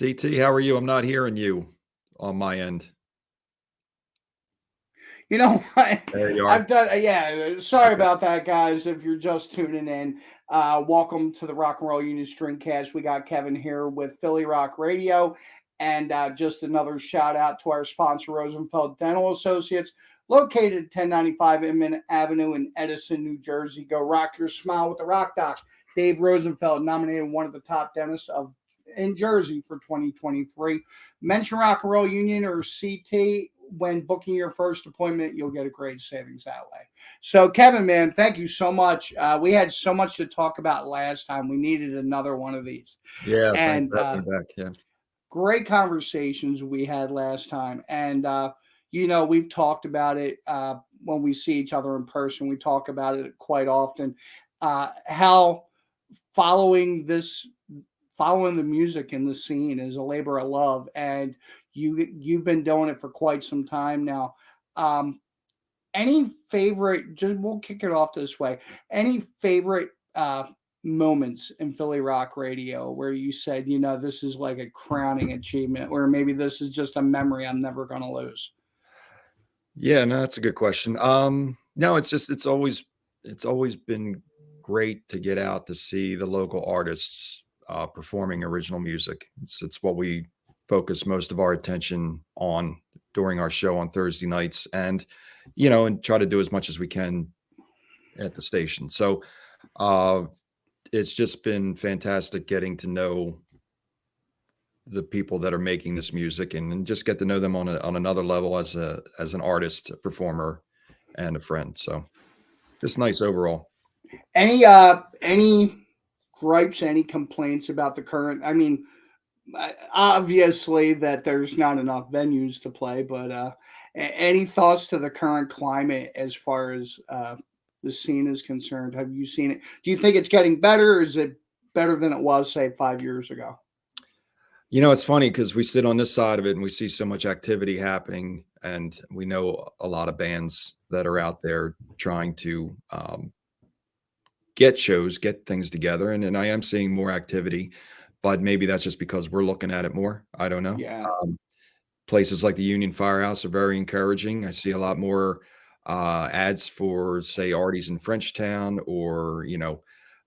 CT, how are you? I'm not hearing you on my end. You know what? There you are. I've done, yeah. Sorry Okay. about that, guys. If you're just tuning in, welcome to the Rock and Roll Union Stringcast. We got Kevin here with Philly Rock Radio, and just another shout out to our sponsor, Rosenfeld Dental Associates, located at 1095 Inman Avenue in Edison, New Jersey. Go rock your smile with the Rock Doc. Dave Rosenfeld nominated one of the top dentists of in Jersey for 2023. Mention Rock and Roll Union or CT when booking your first appointment. You'll get a great savings that way. So, Kevin, man, thank you so much. We had so much to talk about last time. We needed another one of these. Yeah, thanks And for having me back. Yeah. great conversations we had last time. And, we've talked about it when we see each other in person. We talk about it quite often. How following this following the music in the scene is a labor of love, and you've been doing it for quite some time now. Um, any favorite? Just we'll kick it off this way. Any favorite moments in Philly Rock Radio where you said, this is like a crowning achievement, or maybe this is just a memory I'm never going to lose? Yeah, no, that's a good question. No, it's always been great to get out to see the local artists performing original music. It's what we focus most of our attention on during our show on Thursday nights, and try to do as much as we can at the station. So uh it's just been fantastic getting to know the people that are making this music and just get to know them on another level as an artist, a performer, and a friend. So just nice overall. Any gripes, any complaints about the current? I mean, obviously that there's not enough venues to play, but any thoughts to the current climate as far as the scene is concerned? Have you seen it? Do you think it's getting better, or is it better than it was, say, 5 years ago? It's funny because we sit on this side of it and we see so much activity happening, and we know a lot of bands that are out there trying to get shows, get things together, and I am seeing more activity, but maybe that's just because we're looking at it more. I don't know. Yeah. Places like the Union Firehouse are very encouraging. I see a lot more ads for, say, Artie's in Frenchtown, or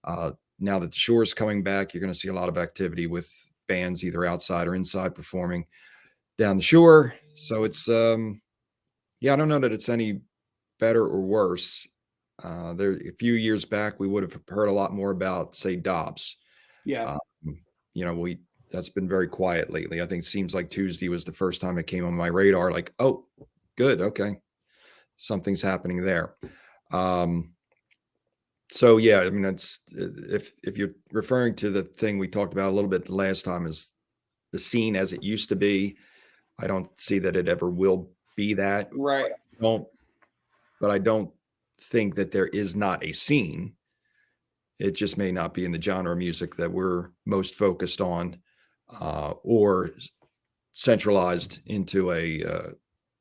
uh, now that the shore is coming back, you're going to see a lot of activity with bands either outside or inside performing down the shore. So yeah, I don't know that it's any better or worse. There, a few years back, we would have heard a lot more about, say, Dobbs. Yeah. Um, we that's been very quiet lately. I think it seems like Tuesday was the first time it came on my radar. Like, oh, good, okay, something's happening there. Um, so yeah, I mean, that's if you're referring to the thing we talked about a little bit the last time, is the scene as it used to be. I don't see that it ever will be that. Right. Don't, but I don't think that there is not a scene. It just may not be in the genre of music that we're most focused on, or centralized into a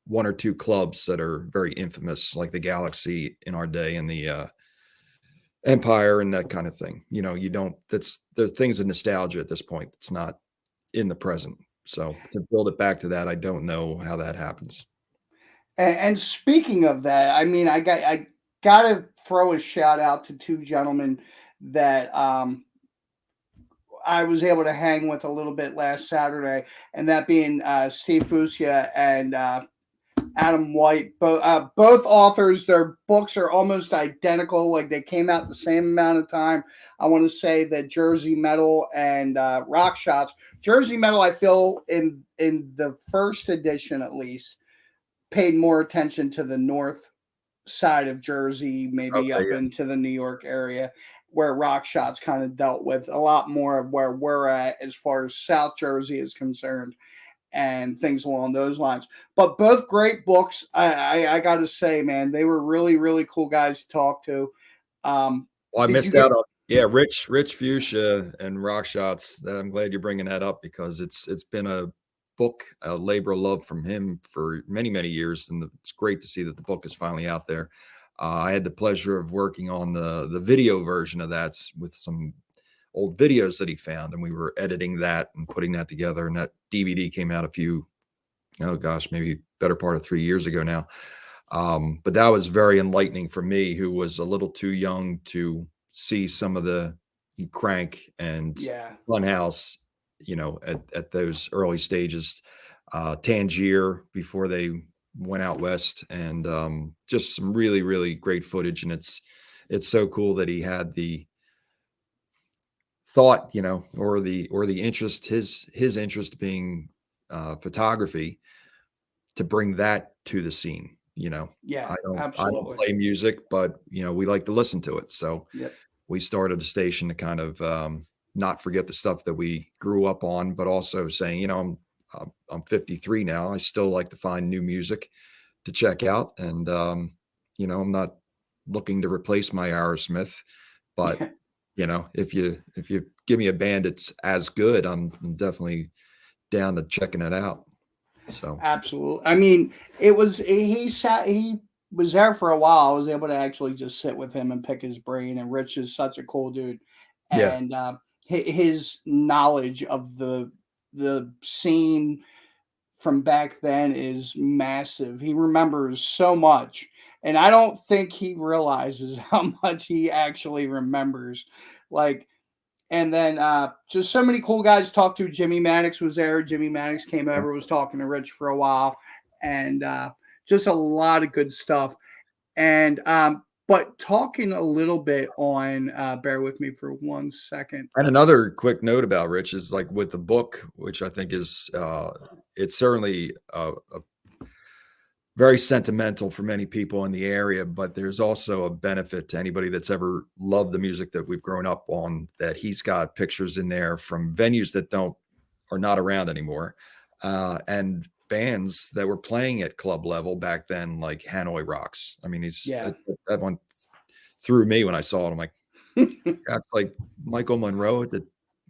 one or two clubs that are very infamous, like the Galaxy in our day and the Empire and that kind of thing. You don't. That's the things of nostalgia at this point. It's not in the present. So to build it back to that, I don't know how that happens. And speaking of that, I mean, I got to throw a shout out to two gentlemen that I was able to hang with a little bit last Saturday, and that being Steve Fusia and Adam White. Both authors, their books are almost identical. Like they came out the same amount of time. I want to say that Jersey Metal and Rock Shots. Jersey Metal, I feel in the first edition at least, paid more attention to the north side of Jersey, maybe Okay, up yeah. into the New York area, where Rock Shots kind of dealt with a lot more of where we're at as far as South Jersey is concerned and things along those lines. But both great books. I got to say, man, they were really, really cool guys to talk to. Um, Well, I did you missed get out on, yeah, Rich Fuchsia and Rock Shots. I'm glad you're bringing that up because it's been a book, a labor of love from him for many, many years, and it's great to see that the book is finally out there. I had the pleasure of working on the video version of that with some old videos that he found, and we were editing that and putting that together. And that DVD came out oh gosh, maybe better part of 3 years ago now. But that was very enlightening for me, who was a little too young to see some of the Crank and Yeah. Funhouse, at those early stages, Tangier before they went out west, and just some really, really great footage. And it's so cool that he had the thought, or the interest, his interest being photography, to bring that to the scene. Yeah, I don't absolutely. play music, but we like to listen to it. So Yep. we started a station to kind of not forget the stuff that we grew up on, but also saying, I'm 53 now. I still like to find new music to check out, and I'm not looking to replace my Aerosmith, but Yeah, if you give me a band that's as good, I'm definitely down to checking it out. So absolutely. I mean, he was there for a while. I was able to actually just sit with him and pick his brain. And Rich is such a cool dude, yeah, and his knowledge of the scene from back then is massive. He remembers so much, and I don't think he realizes how much he actually remembers. Like, and then just so many cool guys to talk to. Jimmy Maddox was there. Jimmy Maddox came yeah. over, was talking to Rich for a while, and just a lot of good stuff. And but talking a little bit on, bear with me for 1 second. And another quick note about Rich is, like, with the book, which I think is it's certainly very sentimental for many people in the area, but there's also a benefit to anybody that's ever loved the music that we've grown up on, that he's got pictures in there from venues that don't are not around anymore, and bands that were playing at club level back then, like Hanoi Rocks. I mean, he's Yeah. that one threw me when I saw it. I'm like, that's like Michael Monroe at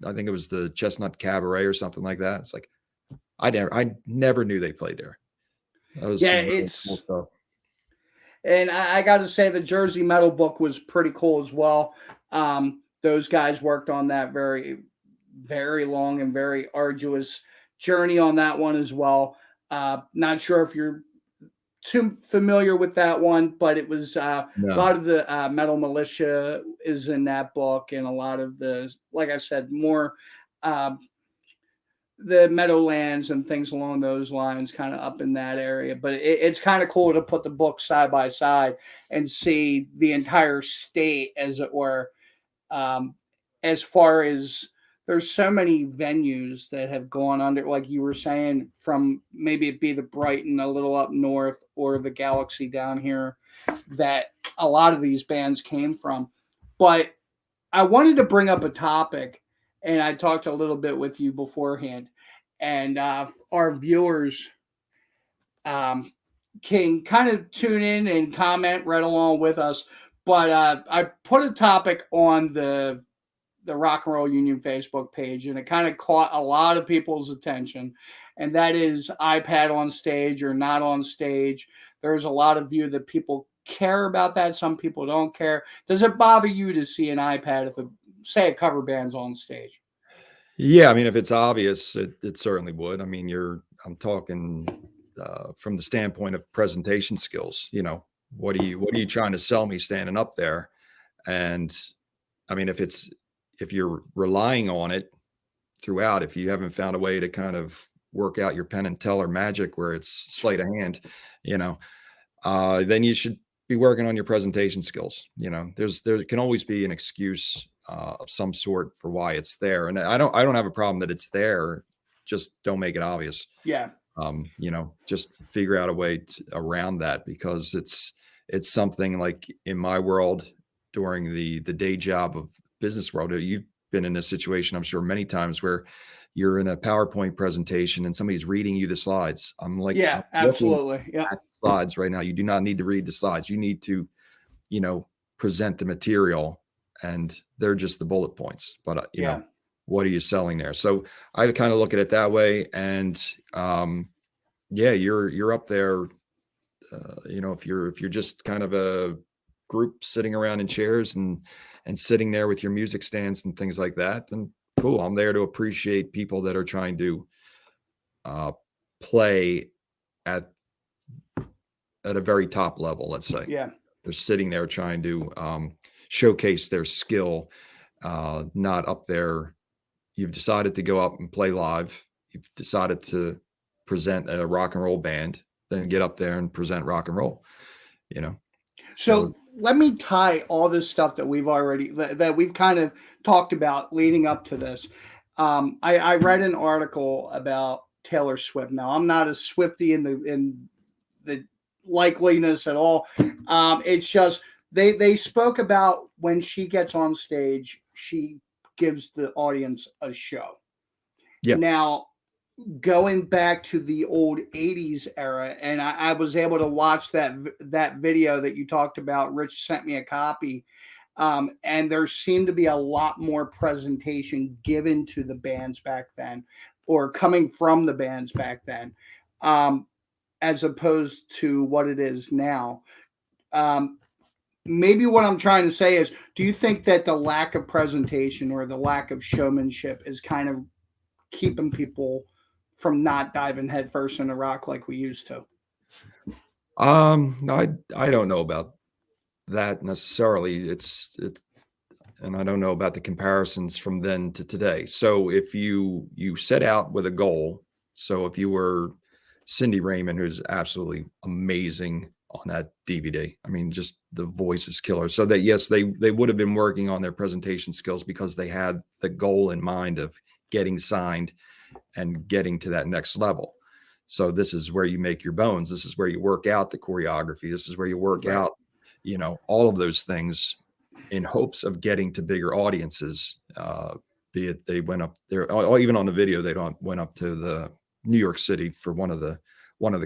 I think it was the Chestnut Cabaret or something like that. It's like I never knew they played there. That was Yeah, some really cool it's stuff. and I got to say the Jersey Metal book was pretty cool as well. Those guys worked on that very, very long and very arduous journey on that one as well. Not sure if you're too familiar with that one, but it was a No. lot of the Metal Militia is in that book, and a lot of the, like I said, more um, the Meadowlands and things along those lines, kind of up in that area. But it's kind of cool to put the books side by side and see the entire state, as it were. Um, as far as there's so many venues that have gone under, like you were saying, from maybe it be the Brighton a little up north or the Galaxy down here, that a lot of these bands came from. But I wanted to bring up a topic, and I talked a little bit with you beforehand, and our viewers can kind of tune in and comment right along with us. But I put a topic on the Rock and Roll Union Facebook page, and it kind of caught a lot of people's attention, and that is iPad on stage or not on stage. There's a lot of view that people care about that. Some people don't care. Does it bother you to see an iPad if, say, a cover band's on stage? Yeah, I mean, if it's obvious, it certainly would. I mean, I'm talking from the standpoint of presentation skills. What are you trying to sell me standing up there? And I mean, if you're relying on it throughout, if you haven't found a way to kind of work out your Penn and Teller magic where it's sleight of hand, you know, then you should be working on your presentation skills. There can always be an excuse of some sort for why it's there, and I don't have a problem that it's there. Just don't make it obvious. Yeah, Just figure out a way around that, because it's something like in my world, during the day job of business world. You've been in a situation, I'm sure, many times where you're in a PowerPoint presentation and somebody's reading you the slides. I'm yeah, looking absolutely. Yeah, at the slides right now. You do not need to read the slides. You need to, present the material, and they're just the bullet points. But yeah, what are you selling there? So I kind of look at it that way. And yeah, you're up there. If you're just kind of a group sitting around in chairs and sitting there with your music stands and things like that, then cool. I'm there to appreciate people that are trying to play at a very top level, let's say. Yeah. They're sitting there trying to showcase their skill, not up there. You've decided to go up and play live. You've decided to present a rock and roll band, then get up there and present rock and roll, you know? So let me tie all this stuff that we've kind of talked about leading up to this. I read an article about Taylor Swift. Now I'm not a Swiftie in the likeliness at all. It's just they spoke about when she gets on stage, she gives the audience a show. Yeah. Now, going back to the old 80s era, and I was able to watch that video that you talked about. Rich sent me a copy, and there seemed to be a lot more presentation given to the bands back then, or coming from the bands back then, as opposed to what it is now. Maybe what I'm trying to say is, do you think that the lack of presentation or the lack of showmanship is kind of keeping people from not diving headfirst into rock like we used to? I don't know about that necessarily. And I don't know about the comparisons from then to today. So if you set out with a goal, so if you were Cindy Raymond, who's absolutely amazing on that DVD, I mean, just the voice is killer. So that yes, they would have been working on their presentation skills because they had the goal in mind of getting signed and getting to that next level. So this is where you make your bones. This is where you work out the choreography. This is where you work Right. out, all of those things in hopes of getting to bigger audiences. Be it they went up there, or even on the video, went up to the New York City for one of the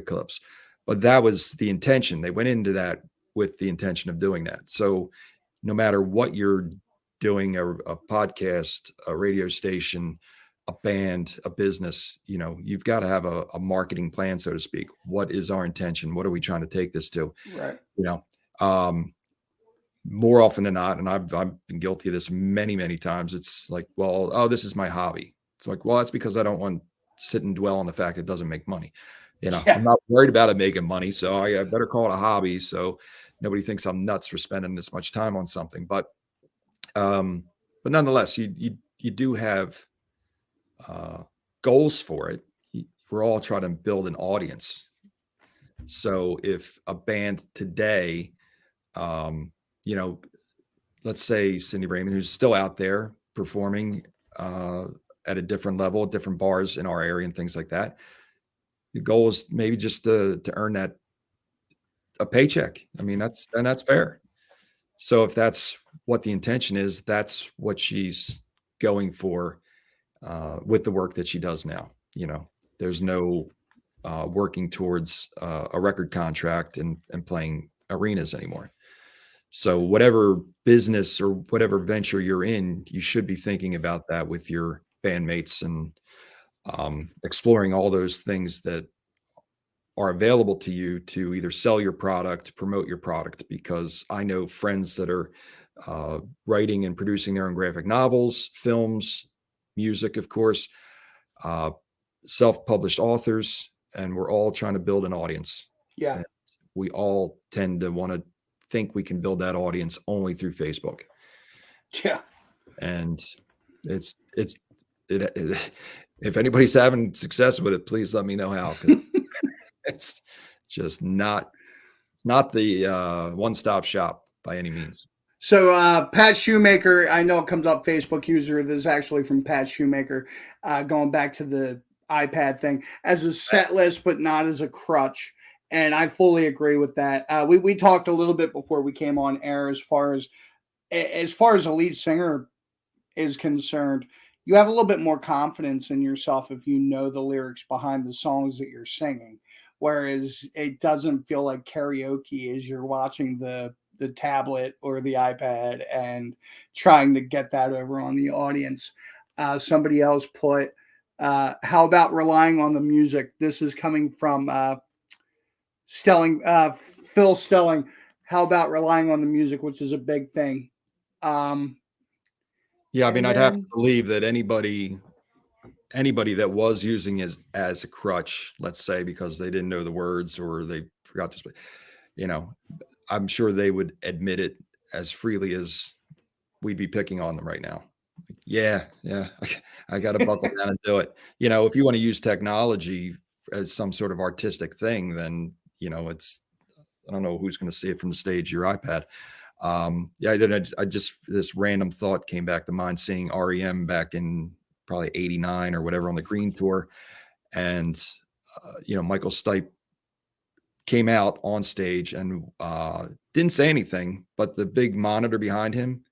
clips, but that was the intention. They went into that with the intention of doing that. So no matter what you're doing, a podcast, a radio station, a band, a business, you've got to have a marketing plan, so to speak. What is our intention? What are we trying to take this to? Right. More often than not, and I've been guilty of this many, many times. It's like, well, oh, this is my hobby. It's like, well, that's because I don't want to sit and dwell on the fact it doesn't make money. Yeah. I'm not worried about it making money, so I better call it a hobby so nobody thinks I'm nuts for spending this much time on something. But nonetheless, you do have goals for it. We're all trying to build an audience. So if a band today, let's say Cindy Raymond, who's still out there performing at a different level, at different bars in our area and things like that. The goal is maybe just to earn a paycheck. I mean, that's fair. So if that's what the intention is, that's what she's going for with the work that she does now. There's no working towards a record contract and playing arenas anymore. So whatever business or whatever venture you're in, you should be thinking about that with your bandmates and exploring all those things that are available to you to either sell your product, promote your product, because I know friends that are writing and producing their own graphic novels, films, music, of course, self-published authors, and we're all trying to build an audience. Yeah. And we all tend to want to think we can build that audience only through Facebook. Yeah. And it if anybody's having success with it, please let me know how. 'Cause it's just not the one-stop shop by any means. So Pat Shoemaker, I know it comes up Facebook user. This is actually from Pat Shoemaker, going back to the iPad thing as a set list, but not as a crutch. And I fully agree with that. We talked a little bit before we came on air as far as a lead singer is concerned. You have a little bit more confidence in yourself if you know the lyrics behind the songs that you're singing, whereas it doesn't feel like karaoke as you're watching the tablet or the iPad and trying to get that over on the audience. Somebody else put, how about relying on the music? This is coming from Stelling, Phil Stelling. how about relying on the music, which is a big thing. Um, Yeah, I mean, and I'd have to then believe that anybody that was using it as a crutch, let's say, because they didn't know the words or they forgot to speak, you know, I'm sure they would admit it as freely as we'd be picking on them right now. Yeah, yeah, I got to buckle down and do it. If you want to use technology as some sort of artistic thing, then it's I don't know who's going to see it from the stage, your iPad. Yeah, I did. I just this random thought came back to mind seeing REM back in probably '89 or whatever on the Green tour, and Michael Stipe came out on stage and didn't say anything, but the big monitor behind him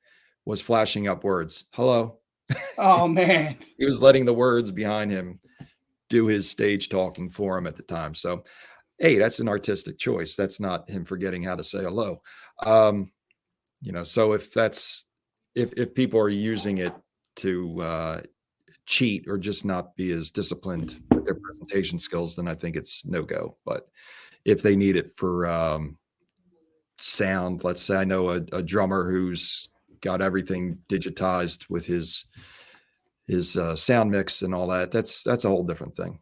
was flashing up words. Hello. oh man, He was letting the words behind him do his stage talking for him at the time. So, hey, that's an artistic choice. That's not him forgetting how to say hello. Um, so if people are using it to cheat or just not be as disciplined with their presentation skills, then I think it's no go. But if they need it for sound, let's say I know a drummer who's got everything digitized with his sound mix and all that. That's a whole different thing.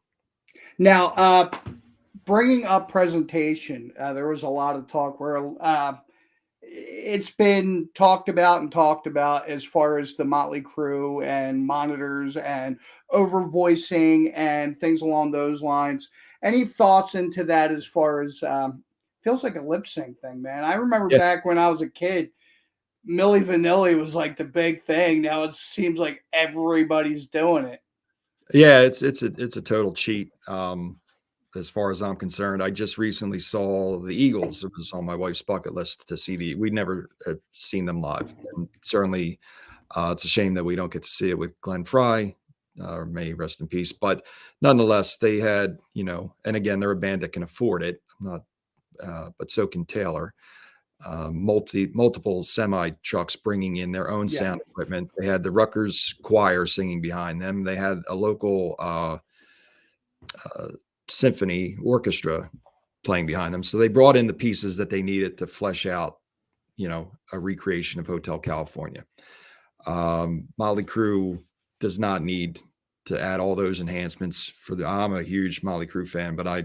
now bringing up presentation, there was a lot of talk where it's been talked about and talked about as far as the Motley Crue and monitors and over voicing and things along those lines. Any thoughts into that as far as feels like a lip sync thing, man? I remember Yeah, back when I was a kid, Milli Vanilli was like the big thing. Now it seems like everybody's doing it. yeah, it's a total cheat. As far as I'm concerned, I just recently saw the Eagles. It was on my wife's bucket list to see we never have seen them live, and certainly it's a shame that we don't get to see it with Glenn Fry. May he rest in peace. But nonetheless, they had, and again, they're a band that can afford it. Not, but so can Taylor. Multiple semi trucks bringing in their own Yeah, sound equipment. They had the Rutgers choir singing behind them. They had a local symphony orchestra playing behind them. So they brought in the pieces that they needed to flesh out, a recreation of Hotel California. Motley Crue does not need to add all those enhancements for I'm a huge Motley Crue fan, but I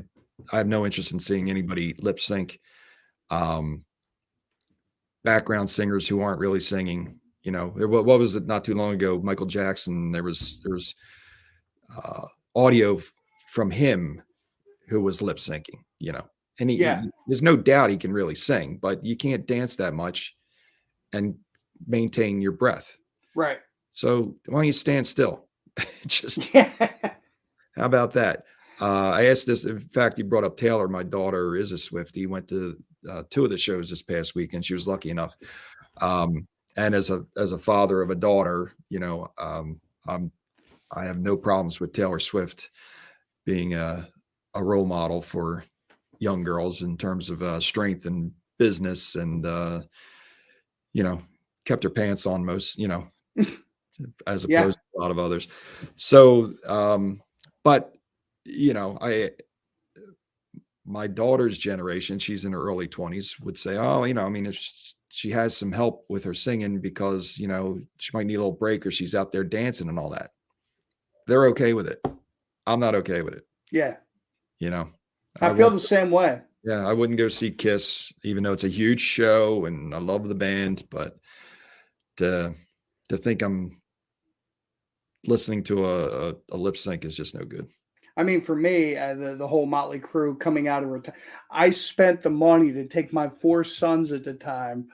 have no interest in seeing anybody lip sync. Background singers who aren't really singing. What was it not too long ago? Michael Jackson. There was audio from him who was lip syncing. And yeah, there's no doubt he can really sing, but you can't dance that much and maintain your breath. right. So why don't you stand still? Just Yeah, how about that? I asked this. In fact, you brought up Taylor. My daughter is a Swiftie. Went to 2 of the shows this past weekend. She was lucky enough. And as a father of a daughter, I have no problems with Taylor Swift being a role model for young girls in terms of strength and business, and kept her pants on most, as yeah, opposed to a lot of others. So, but I my daughter's generation, she's in her early 20s, would say, oh, I mean, if she has some help with her singing because, she might need a little break or she's out there dancing and all that. They're okay with it. I'm not okay with it. yeah. You know, I I feel won't, the same way. yeah, I wouldn't go see Kiss, even though it's a huge show and I love the band, but to, to think I'm listening to a lip sync is just no good. I mean, for me, the whole Motley Crue coming out of retirement, I spent the money to take my 4 sons at the time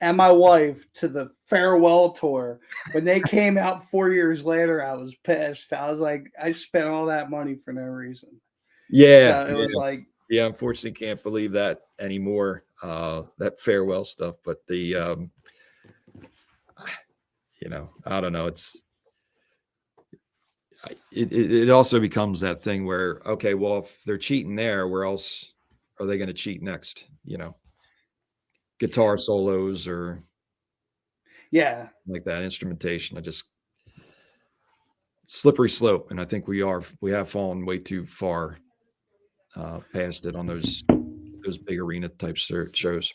and my wife to the farewell tour. When they came out 4 years later, I was pissed. I was like, I spent all that money for no reason. Yeah. So it was Yeah. like, Yeah. Unfortunately can't believe that anymore. That farewell stuff, but I don't know. It also becomes that thing where, okay, well, if they're cheating there, where else are they going to cheat next? Guitar solos or yeah, like that instrumentation. I just slippery slope, and I think we have fallen way too far past it on those big arena type shows.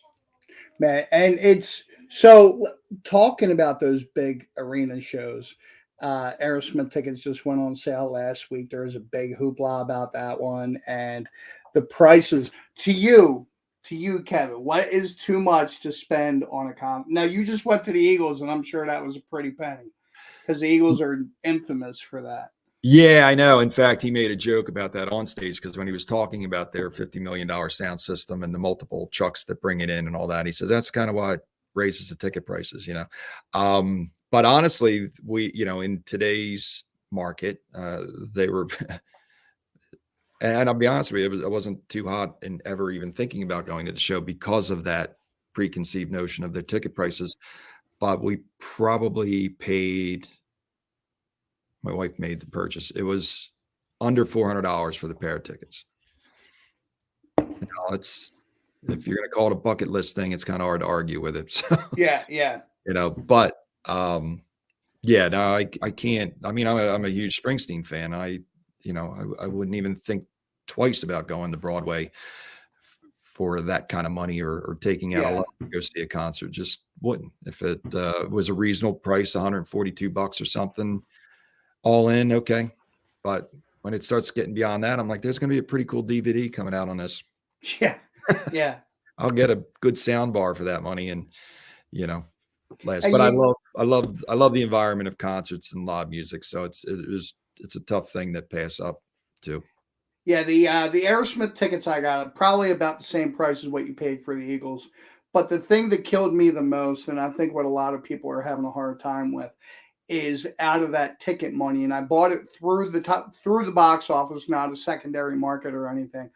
man. And it's so talking about those big arena shows. Aerosmith tickets just went on sale last week. There was a big hoopla about that one, and the prices to you, Kevin. What is too much to spend on a con? Now you just went to the Eagles, and I'm sure that was a pretty penny because the Eagles are infamous for that. Yeah, I know. In fact, he made a joke about that on stage because when he was talking about their $50 million sound system and the multiple trucks that bring it in and all that, he says that's kind of why it raises the ticket prices, you know. But honestly, in today's market, they were, and I'll be honest with you, I wasn't too hot in ever even thinking about going to the show because of that preconceived notion of their ticket prices. But we probably paid. My wife made the purchase. It was under $400 for the pair of tickets. It's if you're going to call it a bucket list thing, it's kind of hard to argue with it. So, Yeah. but yeah, no, I can't. I mean, I'm a huge Springsteen fan. I wouldn't even think twice about going to Broadway for that kind of money or taking out a lot to go see a concert. Just wouldn't. If it was a reasonable price, $142 or something, all in, okay. But when it starts getting beyond that, I'm like, there's going to be a pretty cool DVD coming out on this. Yeah. I'll get a good sound bar for that money, and last. And But I love the environment of concerts and live music. So it's a tough thing to pass up to. Yeah, the Aerosmith tickets I got probably about the same price as what you paid for the Eagles. But the thing that killed me the most, and I think what a lot of people are having a hard time with, is out of that ticket money. And I bought it through the box office, not a secondary market or anything.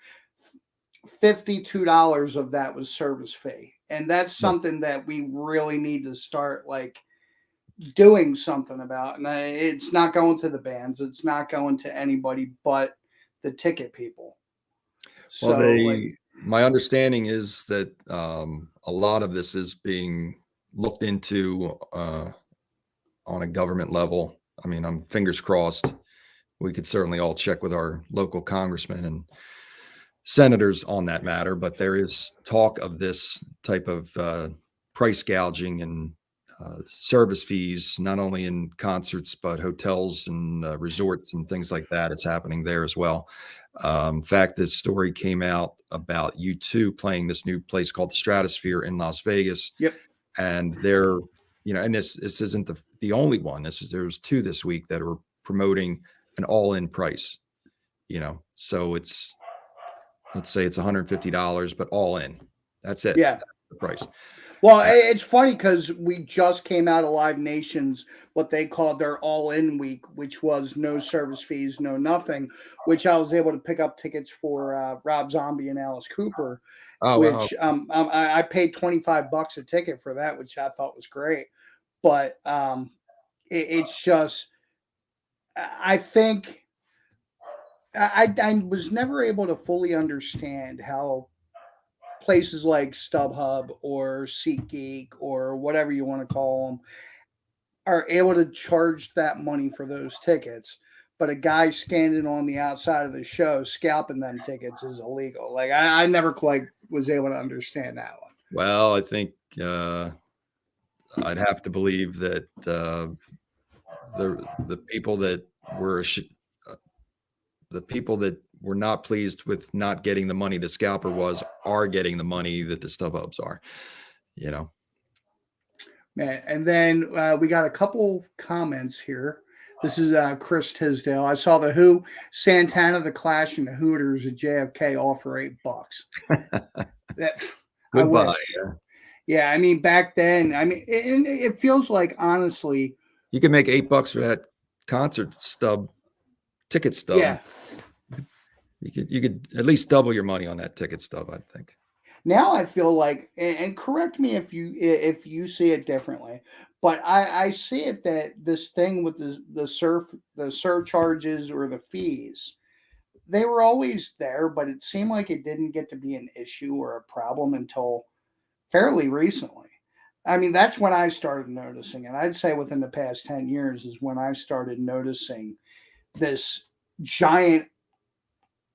$52 of that was service fee. And that's something that we really need to start like doing something about. And it's not going to the bands, it's not going to anybody but the ticket people. Well, So my understanding is that a lot of this is being looked into on a government level. I mean, I'm fingers crossed. We could certainly all check with our local congressmen and senators on that matter, but there is talk of this type of price gouging and service fees, not only in concerts, but hotels and resorts and things like that. It's happening there as well. In fact, this story came out about U2 playing this new place called the Stratosphere in Las Vegas. Yep. And they're, and this isn't the only one. There's two this week that are promoting an all-in price, so let's say it's $150, but all in. That's it. Yeah. That's the price. Well, it's funny because we just came out of Live Nation's, what they called their all-in week, which was no service fees, no nothing, which I was able to pick up tickets for Rob Zombie and Alice Cooper, which I paid $25 a ticket for that, which I thought was great. But it's just, I think I was never able to fully understand how places like StubHub or SeatGeek or whatever you want to call them are able to charge that money for those tickets, but a guy standing on the outside of the show scalping them tickets is illegal. Like I never quite was able to understand that one. Well, I think I'd have to believe that the people that were the people that were not pleased with not getting the money the scalper are getting the money that the StubHubs are, Man, and then we got a couple comments here. This is Chris Tisdale. I saw the Who, Santana, the Clash, and the Hooters at JFK all for $8. Goodbye. Yeah, I mean back then. I mean, it feels like honestly, you can make $8 for that concert ticket stub. Yeah, you could at least double your money on that ticket stub, I think. Now I feel like, and correct me if you see it differently, but I see it that this thing with the surcharges or the fees, they were always there, but it seemed like it didn't get to be an issue or a problem until fairly recently. I mean, that's when I started noticing, and I'd say within the past 10 years is when I started noticing this giant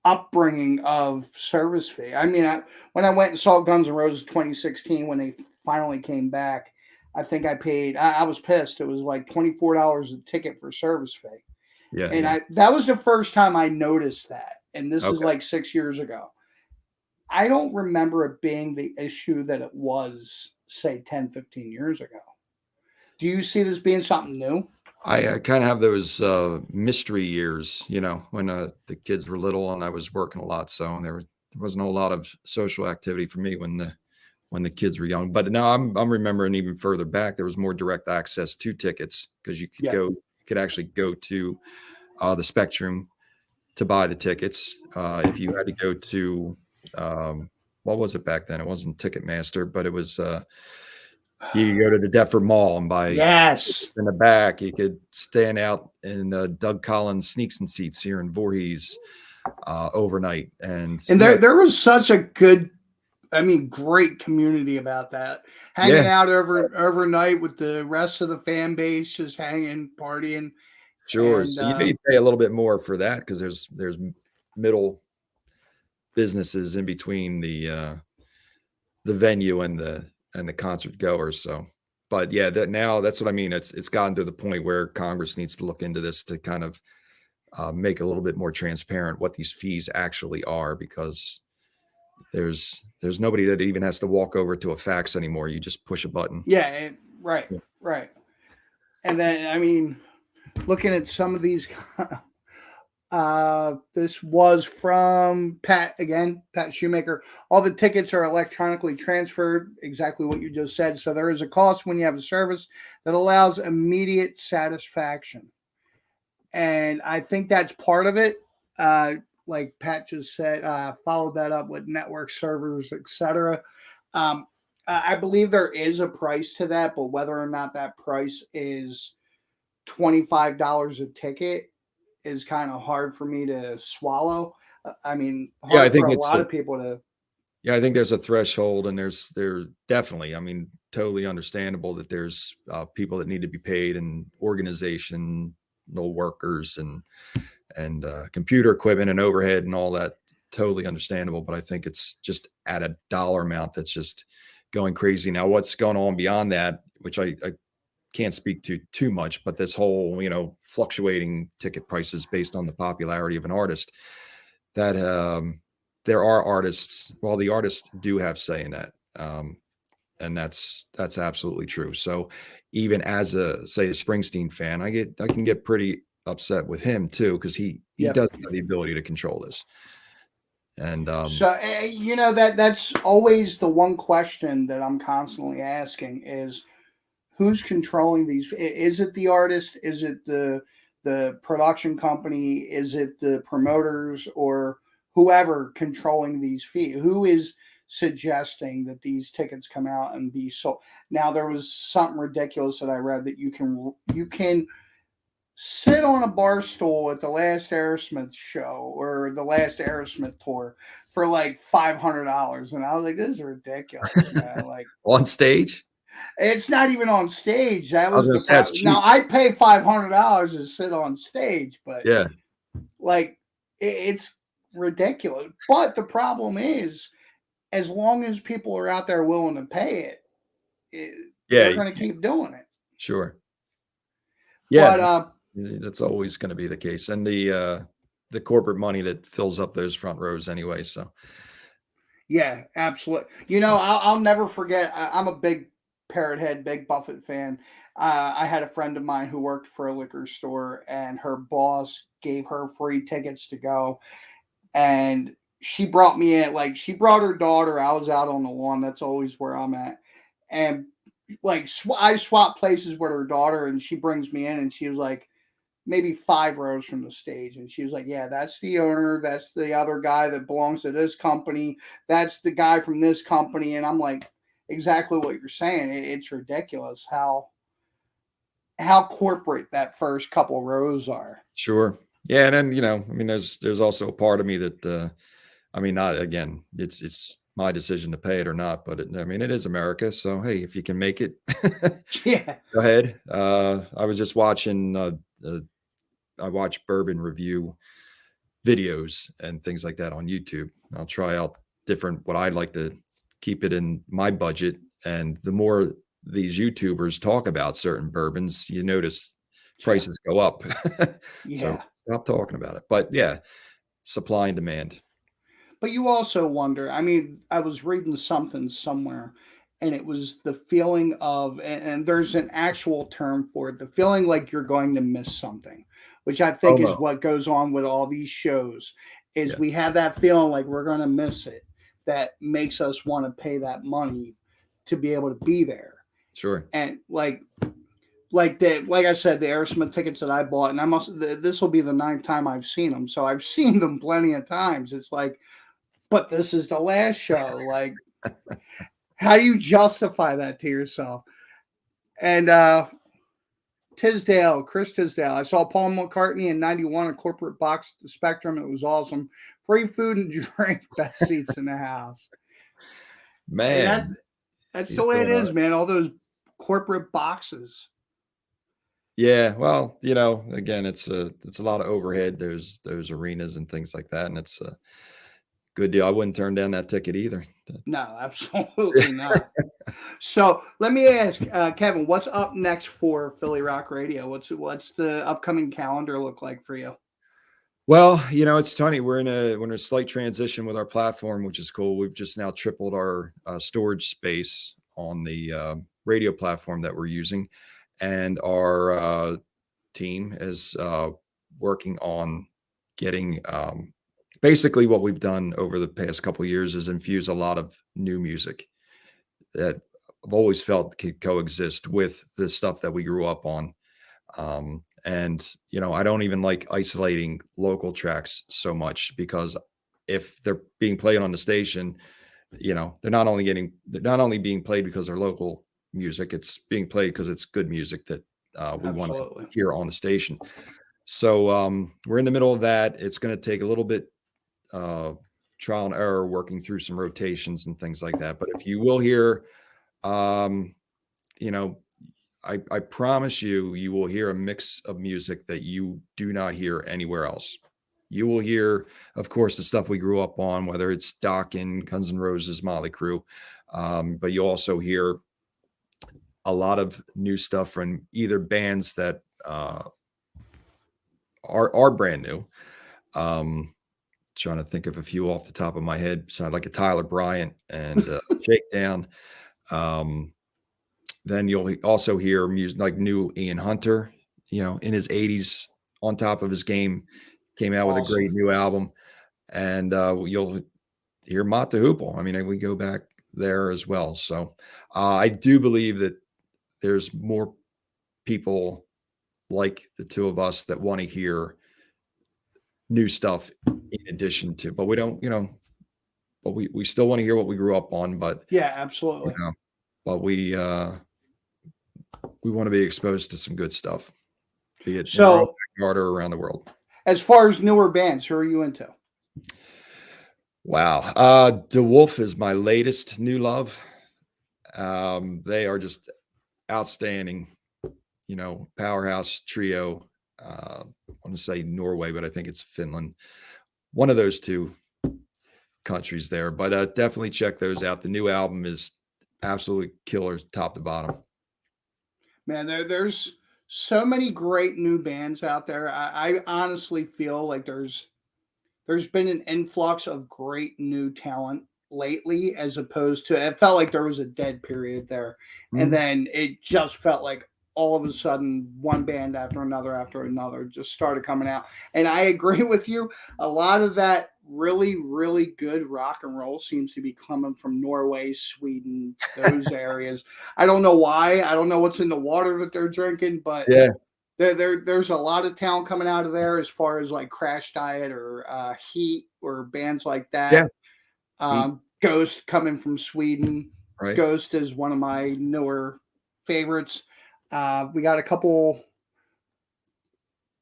upbringing of service fee. I mean, when I went and saw Guns N' Roses 2016 when they finally came back, I think I paid. I was pissed. It was like $24 a ticket for service fee, Yeah, and yeah. that was the first time I noticed that. And this is Okay. like 6 years ago. I don't remember it being the issue that it was, say, 10, 15 years ago. Do you see this being something new? I kind of have those mystery years, when the kids were little and I was working a lot, so there wasn't a lot of social activity for me when the kids were young. But now I'm remembering even further back, there was more direct access to tickets because Yeah. you could actually go to the Spectrum to buy the tickets. If you had to go to what was it back then? It wasn't Ticketmaster, but it was you could go to the Deptford Mall and buy Yes. in the back. You could stand out in Doug Collins Sneaks and Seats here in Voorhees overnight, and And there was such a good, great community about that. Hanging yeah, out overnight with the rest of the fan base, just hanging, partying, sure. and So you may pay a little bit more for that because there's middle businesses in between the venue and the concert goers. So, but yeah, that's what I mean. It's gotten to the point where Congress needs to look into this to kind of make a little bit more transparent what these fees actually are, because there's nobody that even has to walk over to a fax anymore. You just push a button. yeah, right, Yeah. right. And then looking at some of these. This was from Pat again, Pat Shoemaker. All the tickets are electronically transferred, exactly what you just said. So there is a cost when you have a service that allows immediate satisfaction. And I think that's part of it. Like Pat just said, followed that up with network servers, etc. I believe there is a price to that, but whether or not that price is $25 a ticket is kind of hard for me to swallow. Yeah, I Hard for think a it's lot of people to. yeah, I think there's a threshold, and there definitely, totally understandable that there's people that need to be paid, and organizational workers, and computer equipment and overhead and all that. Totally understandable, but I think it's just at a dollar amount that's just going crazy. Now, what's going on beyond that, which I can't speak to too much, but this whole, fluctuating ticket prices based on the popularity of an artist, that there are artists, well, the artists do have say in that. And that's absolutely true. So even as say a Springsteen fan, I can get pretty upset with him too, because he Yep. does have the ability to control this. And So that's always the one question that I'm constantly asking is who's controlling these? Is it the artist? Is it the production company? Is it the promoters or whoever controlling these fees? Who is suggesting that these tickets come out and be sold? Now there was something ridiculous that I read that you can sit on a bar stool at the last Aerosmith show or the last Aerosmith tour for like $500, and I was like, "This is ridiculous, man!" Like, on stage, it's not even on stage. That I was was going the to say that's problem. Now cheap. I pay $500 to sit on stage, but Yeah, like it's ridiculous. But the problem is, as long as people are out there willing to pay it yeah, they're going to keep doing it. sure. Yeah, But that's always going to be the case, and the corporate money that fills up those front rows anyway. So yeah, absolutely. I'll never forget. I'm a big Parrot Head, big Buffett fan. I had a friend of mine who worked for a liquor store, and her boss gave her free tickets to go. And she brought me in, like she brought her daughter. I was out on the lawn. That's always where I'm at. And like I swap places with her daughter, and she brings me in, and she was like, maybe 5 rows from the stage. And she was like, yeah, that's the owner. That's the other guy that belongs to this company. That's the guy from this company. And I'm like, exactly what you're saying. It's ridiculous how corporate that first couple rows are. sure, yeah, and then there's also a part of me that not again, it's my decision to pay it or not, but it is America, so hey, if you can make it, Yeah. go ahead. I was just watching. I watch bourbon review videos and things like that on YouTube. I'll try out different what I'd like to keep it in my budget And the more these YouTubers talk about certain bourbons, you notice Yeah. prices go up. So Yeah. stop talking about it. But yeah, supply and demand. But you also wonder, I mean, I was reading something somewhere, and it was the feeling of, and there's an actual term for it, the feeling like you're going to miss something, which I think is FOMO. what goes on with all these shows, is Yeah, we have that feeling like we're going to miss it that makes us want to pay that money to be able to be there. sure. And like I said, the Aerosmith tickets that I bought, and this will be the ninth time I've seen them, so I've seen them plenty of times. It's like, but this is the last show. Like, how do you justify that to yourself? And Chris Tisdale, I saw Paul McCartney in '91 a corporate box at the Spectrum. It was awesome. Free food and drink, best seats in the house. And Man, that's the he's way it doing all is, right. man. All those corporate boxes. Yeah, well, again, it's a lot of overhead, those arenas and things like that, and it's a good deal. I wouldn't turn down that ticket either. No, absolutely not. So let me ask, Kevin, what's up next for Philly Rock Radio? What's the upcoming calendar look like for you? Well, it's funny. We're in a slight transition with our platform, which is cool. We've just now tripled our storage space on the radio platform that we're using, and our team is working on getting basically what we've done over the past couple of years is infuse a lot of new music that I've always felt could coexist with the stuff that we grew up on. And I don't even like isolating local tracks so much because if they're being played on the station, they're not only being played because they're local music, it's being played because it's good music that we want to Absolutely. hear on the station. So we're in the middle of that. It's going to take a little bit trial and error, working through some rotations and things like that. But if you will hear, um, you know, I promise you will hear a mix of music that you do not hear anywhere else. You will hear, of course, the stuff we grew up on, whether it's Dokken, Guns N' Roses, Motley Crue, but you also hear a lot of new stuff from either bands that are brand new. Trying to think of a few off the top of my head, sound like a Tyler Bryant and Shakedown. Um, Then you'll also hear music like new Ian Hunter, in his 80s, on top of his game, came out with a Awesome. great new album. And you'll hear Mott the Hoople. I mean, we go back there as well. So I do believe that there's more people like the two of us that want to hear new stuff in addition to, but we don't, but we still want to hear what we grew up on, but Yeah, you absolutely. know, but we want to be exposed to some good stuff, be it in our own So, backyard or around the world. as far as newer bands, who are you into? Wow. DeWolf is my latest new love. They are just outstanding, powerhouse trio. I want to say Norway, but I think it's Finland. One of those two countries there, but definitely check those out. The new album is absolutely killer, top to bottom. Man, there's so many great new bands out there. I honestly feel like there's been an influx of great new talent lately, as opposed to, it felt like there was a dead period there, and Mhm. then it just felt like all of a sudden one band after another just started coming out. And I agree with you, a lot of that really good rock and roll seems to be coming from Norway, Sweden, those areas. I don't know why, I don't know what's in the water that they're drinking, but Yeah, there's a lot of talent coming out of there, as far as like Crash Diet or Heat or bands like yeah, that. Heat, Ghost coming from Sweden. right? Ghost is one of my newer favorites. We got a couple,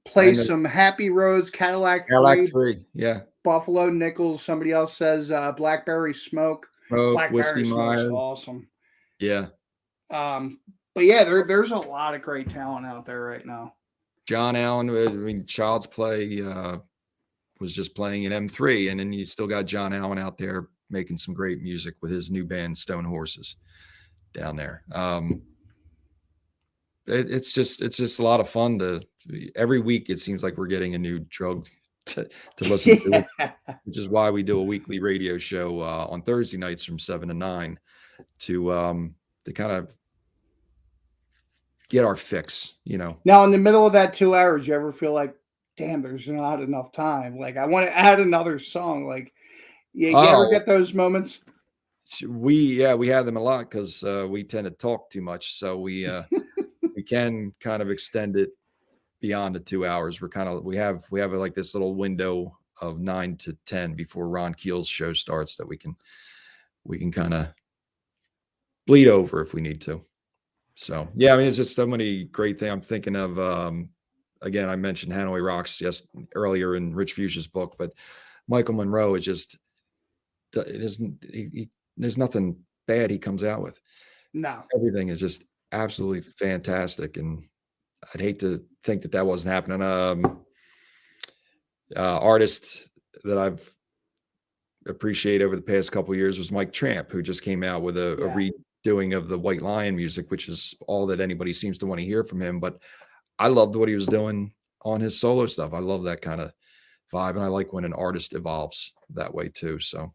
play And some Happy Roads, Cadillac Cadillac 3, 3, yeah. Buffalo Nickels. Somebody else says Blackberry Smoke. Smoke, Whiskey Blackberry Smoke's Myers, awesome. yeah. But yeah, there's a lot of great talent out there right now. John Allen, I mean, Child's Play was just playing in M3, and then you still got John Allen out there making some great music with his new band, Stone Horses. down there. It's just a lot of fun to every week. It seems like we're getting a new drug to listen to, Yeah. which is why we do a weekly radio show on Thursday nights from 7 to 9 to kind of get our fix. Now, in the middle of that 2 hours, you ever feel like, damn, there's not enough time? Like, I want to add another song. Like, you ever Oh, get those moments? we have them a lot because we tend to talk too much, so we can kind of extend it beyond the 2 hours. We have like this little window of 9 to 10 before Ron Keel's show starts that we can kind of bleed over if we need to. So yeah, I mean, it's just so many great things. I'm thinking of again, I mentioned Hanoi Rocks just earlier in Rich Fuchsia's book, but Michael Monroe is just it isn't there's nothing bad he comes out with. No. Everything is just absolutely fantastic, and I'd hate to think that wasn't happening. Artist that I've appreciated over the past couple of years was Mike Tramp, who just came out with a Yeah. redoing of the White Lion music, which is all that anybody seems to want to hear from him. But I loved what he was doing on his solo stuff. I love that kind of vibe, and I like when an artist evolves that way too. So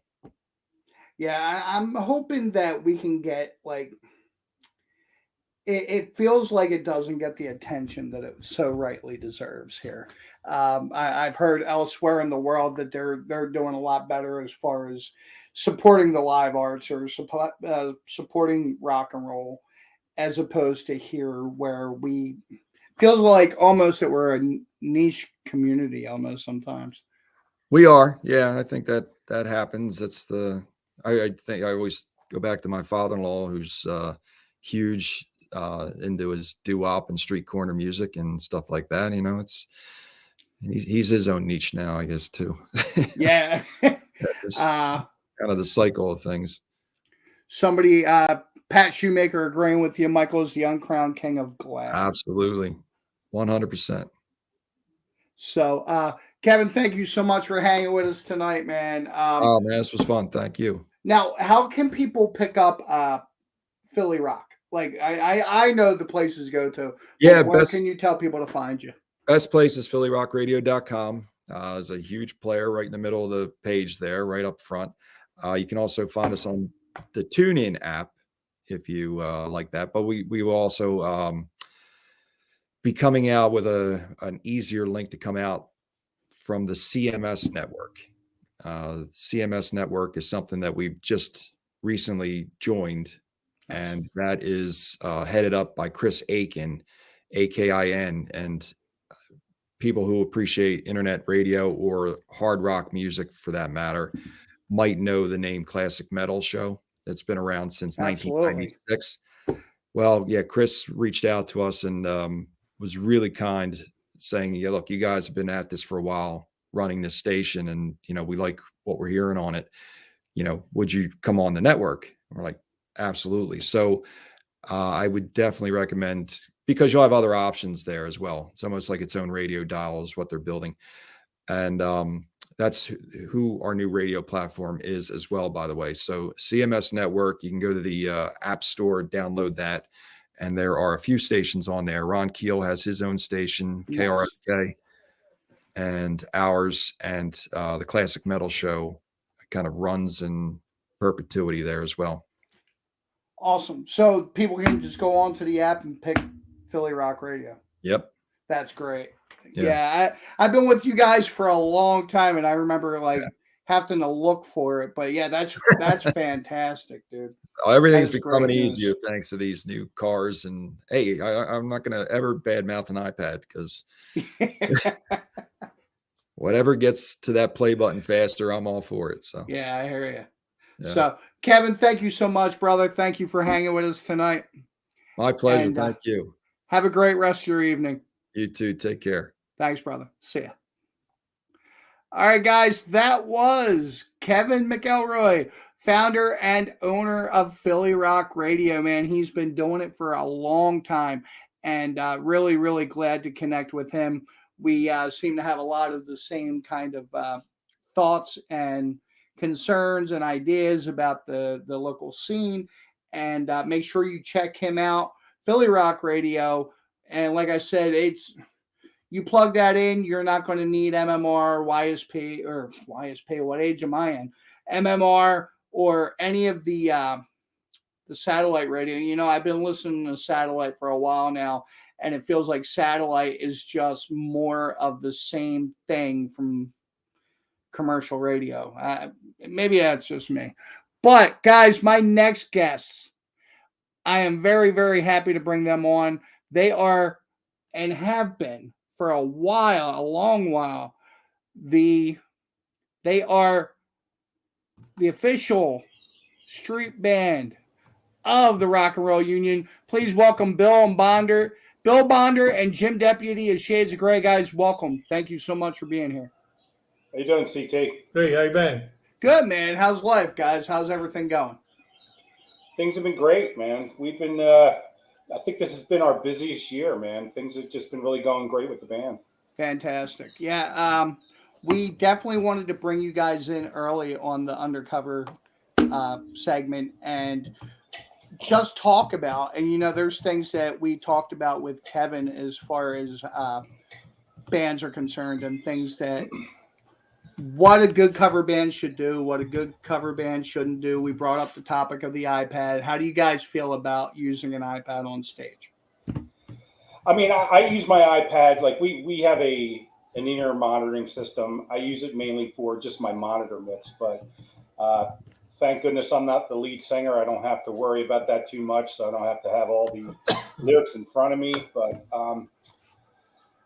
Yeah, I'm hoping that we can get like it feels like it doesn't get the attention that it so rightly deserves here. I've heard elsewhere in the world that they're doing a lot better as far as supporting the live arts or supporting rock and roll, as opposed to here where we feels like almost that we're a niche community almost sometimes. we are, yeah. I think that happens. That's I think I always go back to my father-in-law, who's huge into his doo-wop and street corner music and stuff like that. He's his own niche now, I guess, too. Yeah. Just uh, kind of the cycle of things. Somebody, Pat Shoemaker agreeing with you. Michael is the uncrowned king of glam. Absolutely. 100%. So, Kevin, thank you so much for hanging with us tonight, man. Oh, man, this was fun. Thank you. Now, how can people pick up Philly Rock? Like, I know the places to go to. Yeah, Where can you tell people to find you? best place is phillyrockradio.com. There's a huge player right in the middle of the page there, right up front. You can also find us on the TuneIn app if you like that. But we will also be coming out with an easier link to come out from the CMS network. CMS network is something that we've just recently joined, and that is headed up by Chris Aiken, AKIN, and people who appreciate internet radio or hard rock music for that matter might know the name Classic Metal Show. That's been around since Absolutely. 1996. Well, yeah, Chris reached out to us and was really kind, saying, yeah, look, you guys have been at this for a while running this station, and we like what we're hearing on it. Would you come on the network? And we're like, absolutely. So I would definitely recommend, because you'll have other options there as well. It's almost like its own radio dial is what they're building. And that's who our new radio platform is as well, by the way. So CMS Network, you can go to the App Store, download that. And there are a few stations on there. Ron Keel has his own station, Nice. KRFK, and ours, and the Classic Metal Show kind of runs in perpetuity there as well. Awesome. So people can just go on to the app and pick Philly Rock Radio. Yep. That's great. Yeah, I've been with you guys for a long time, and I remember having to look for it. But yeah, that's fantastic, dude. Everything's becoming easier thanks to these new cars. And hey, I'm not going to ever badmouth an iPad, because whatever gets to that play button faster, I'm all for it. So yeah, I hear you. Yeah. So Kevin, thank you so much, brother. Thank you for hanging with us tonight. My pleasure. Thank you. Have a great rest of your evening. You too. Take care. Thanks, brother. See ya. All right, guys, that was Kevin McElroy, founder and owner of Philly Rock Radio, man. He's been doing it for a long time, and really, really glad to connect with him. We seem to have a lot of the same kind of thoughts and concerns and ideas about the local scene. and make sure you check him out. Philly Rock Radio. And like I said, you plug that in, you're not going to need MMR, YSP, or YSP. What age am I in? MMR or any of the satellite radio. You know, I've been listening to satellite for a while now, and it feels like satellite is just more of the same thing from commercial radio. Maybe that's just me. But guys, my next guests, I am very, very happy to bring them on. They are and have been for a while, a long while. They are the official street band of the Rock and Roll Union. Please welcome Bill Bonder and Jim Deputy as Shayds of Gray. Guys, welcome. Thank you so much for being here. How you doing, CT? Hey, how you been? Good, man. How's life, guys? How's everything going? Things have been great, man. We've been, I think this has been our busiest year, man. Things have just been really going great with the band. Fantastic. Yeah, we definitely wanted to bring you guys in early on the undercover segment and just talk about, and you know, there's things that we talked about with Kevin as far as bands are concerned and things that what a good cover band should do, what a good cover band shouldn't do. We brought up the topic of the iPad. How do you guys feel about using an iPad on stage? I mean, I use my iPad. Like we have an in-ear monitoring system. I use it mainly for just my monitor mix, but thank goodness I'm not the lead singer. I don't have to worry about that too much, so I don't have to have all the lyrics in front of me. But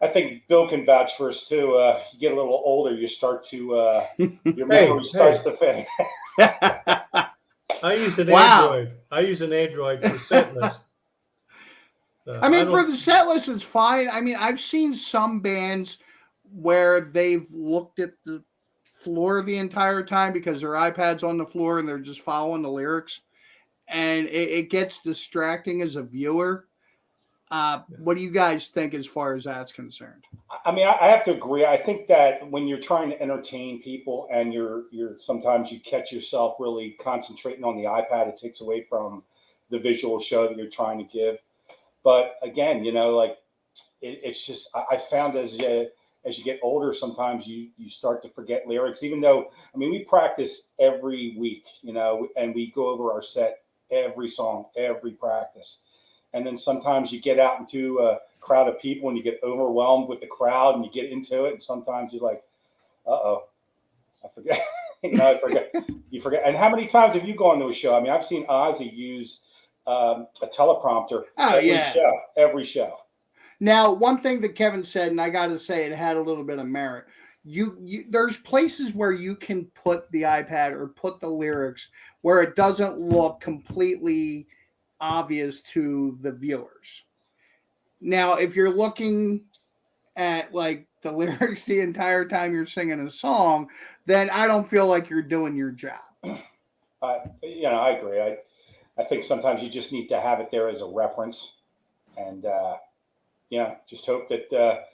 I think Bill can vouch for us too. You get a little older, you start to your memory starts to fade. I use an Android. I use an Android for set list. So I mean, for the set list, it's fine. I mean, I've seen some bands where they've looked at the floor the entire time because their iPad's on the floor and they're just following the lyrics, and it gets distracting as a viewer. What do you guys think as far as that's concerned? I mean, I have to agree. I think that when you're trying to entertain people and you're sometimes you catch yourself really concentrating on the iPad, it takes away from the visual show that you're trying to give. But again, you know, like it's just I found as you get older, sometimes you start to forget lyrics. Even though, I mean, we practice every week, you know, and we go over our set every song, every practice. And then sometimes you get out into a crowd of people and you get overwhelmed with the crowd and you get into it. And sometimes you're like, I forget. You forget. And how many times have you gone to a show? I mean, I've seen Ozzy use a teleprompter every show. Now, one thing that Kevin said, and I got to say it had a little bit of merit. There's places where you can put the iPad or put the lyrics where it doesn't look completely obvious to the viewers. Now, if you're looking at like the lyrics the entire time you're singing a song, then I don't feel like you're doing your job. You know, I agree. I think sometimes you just need to have it there as a reference, and just hope that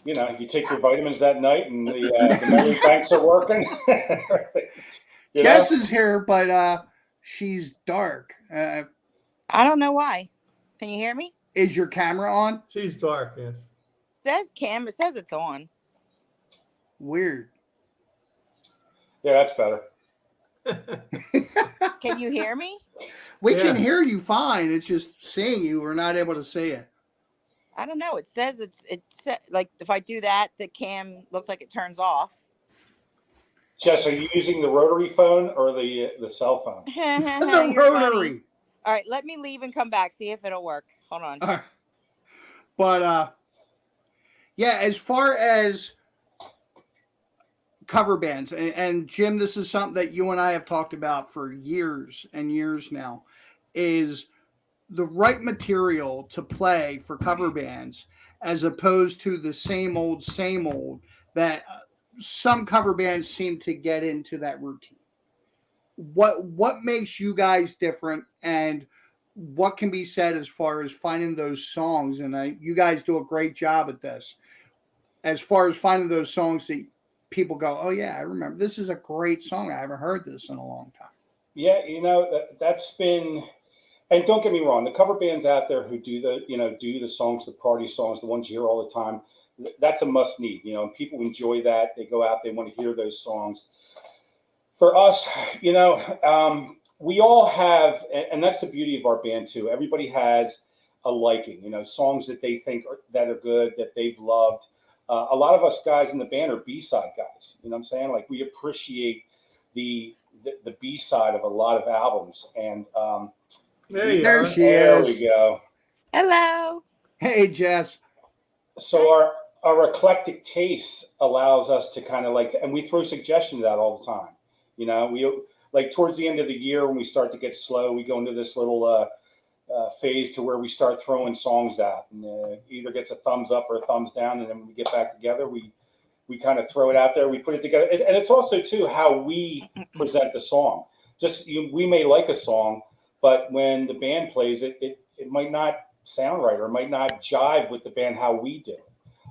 you take your vitamins that night and the memory banks are working. Jess is here, but she's dark. I don't know why. Can you hear me? Is your camera on? She's dark, yes. It says it's on. Weird. Yeah, that's better. Can you hear me? We can hear you fine. It's just seeing you. We're not able to see it. I don't know. It says it's like if I do that, the cam looks like it turns off. Jess, are you using the rotary phone or the cell phone? The rotary. Funny. All right, let me leave and come back. See if it'll work. Hold on. But yeah, as far as cover bands, and Jim, this is something that you and I have talked about for years and years now, is the right material to play for cover bands as opposed to the same old that some cover bands seem to get into that routine. What makes you guys different, and what can be said as far as finding those songs? And you guys do a great job at this, as far as finding those songs that people go, oh yeah, I remember this is a great song. I haven't heard this in a long time. Yeah, you know, that's been And don't get me wrong, the cover bands out there who do the songs, the party songs, the ones you hear all the time, that's a must need, and people enjoy that. They go out, they want to hear those songs. For us, we all have, and that's the beauty of our band too. Everybody has a liking, songs that they think that are good, that they've loved. A lot of us guys in the band are B-side guys. You know what I'm saying? Like, we appreciate the B-side of a lot of albums. And There she there is. we go. Hello. Hey, Jess. So our eclectic taste allows us to kind of like, and we throw suggestions out all the time. We like towards the end of the year when we start to get slow, we go into this little phase to where we start throwing songs out, and either gets a thumbs up or a thumbs down, and then when we get back together, we kind of throw it out there, we put it together, and it's also too how we present the song. Just we may like a song, but when the band plays it, it might not sound right, or it might not jive with the band how we do.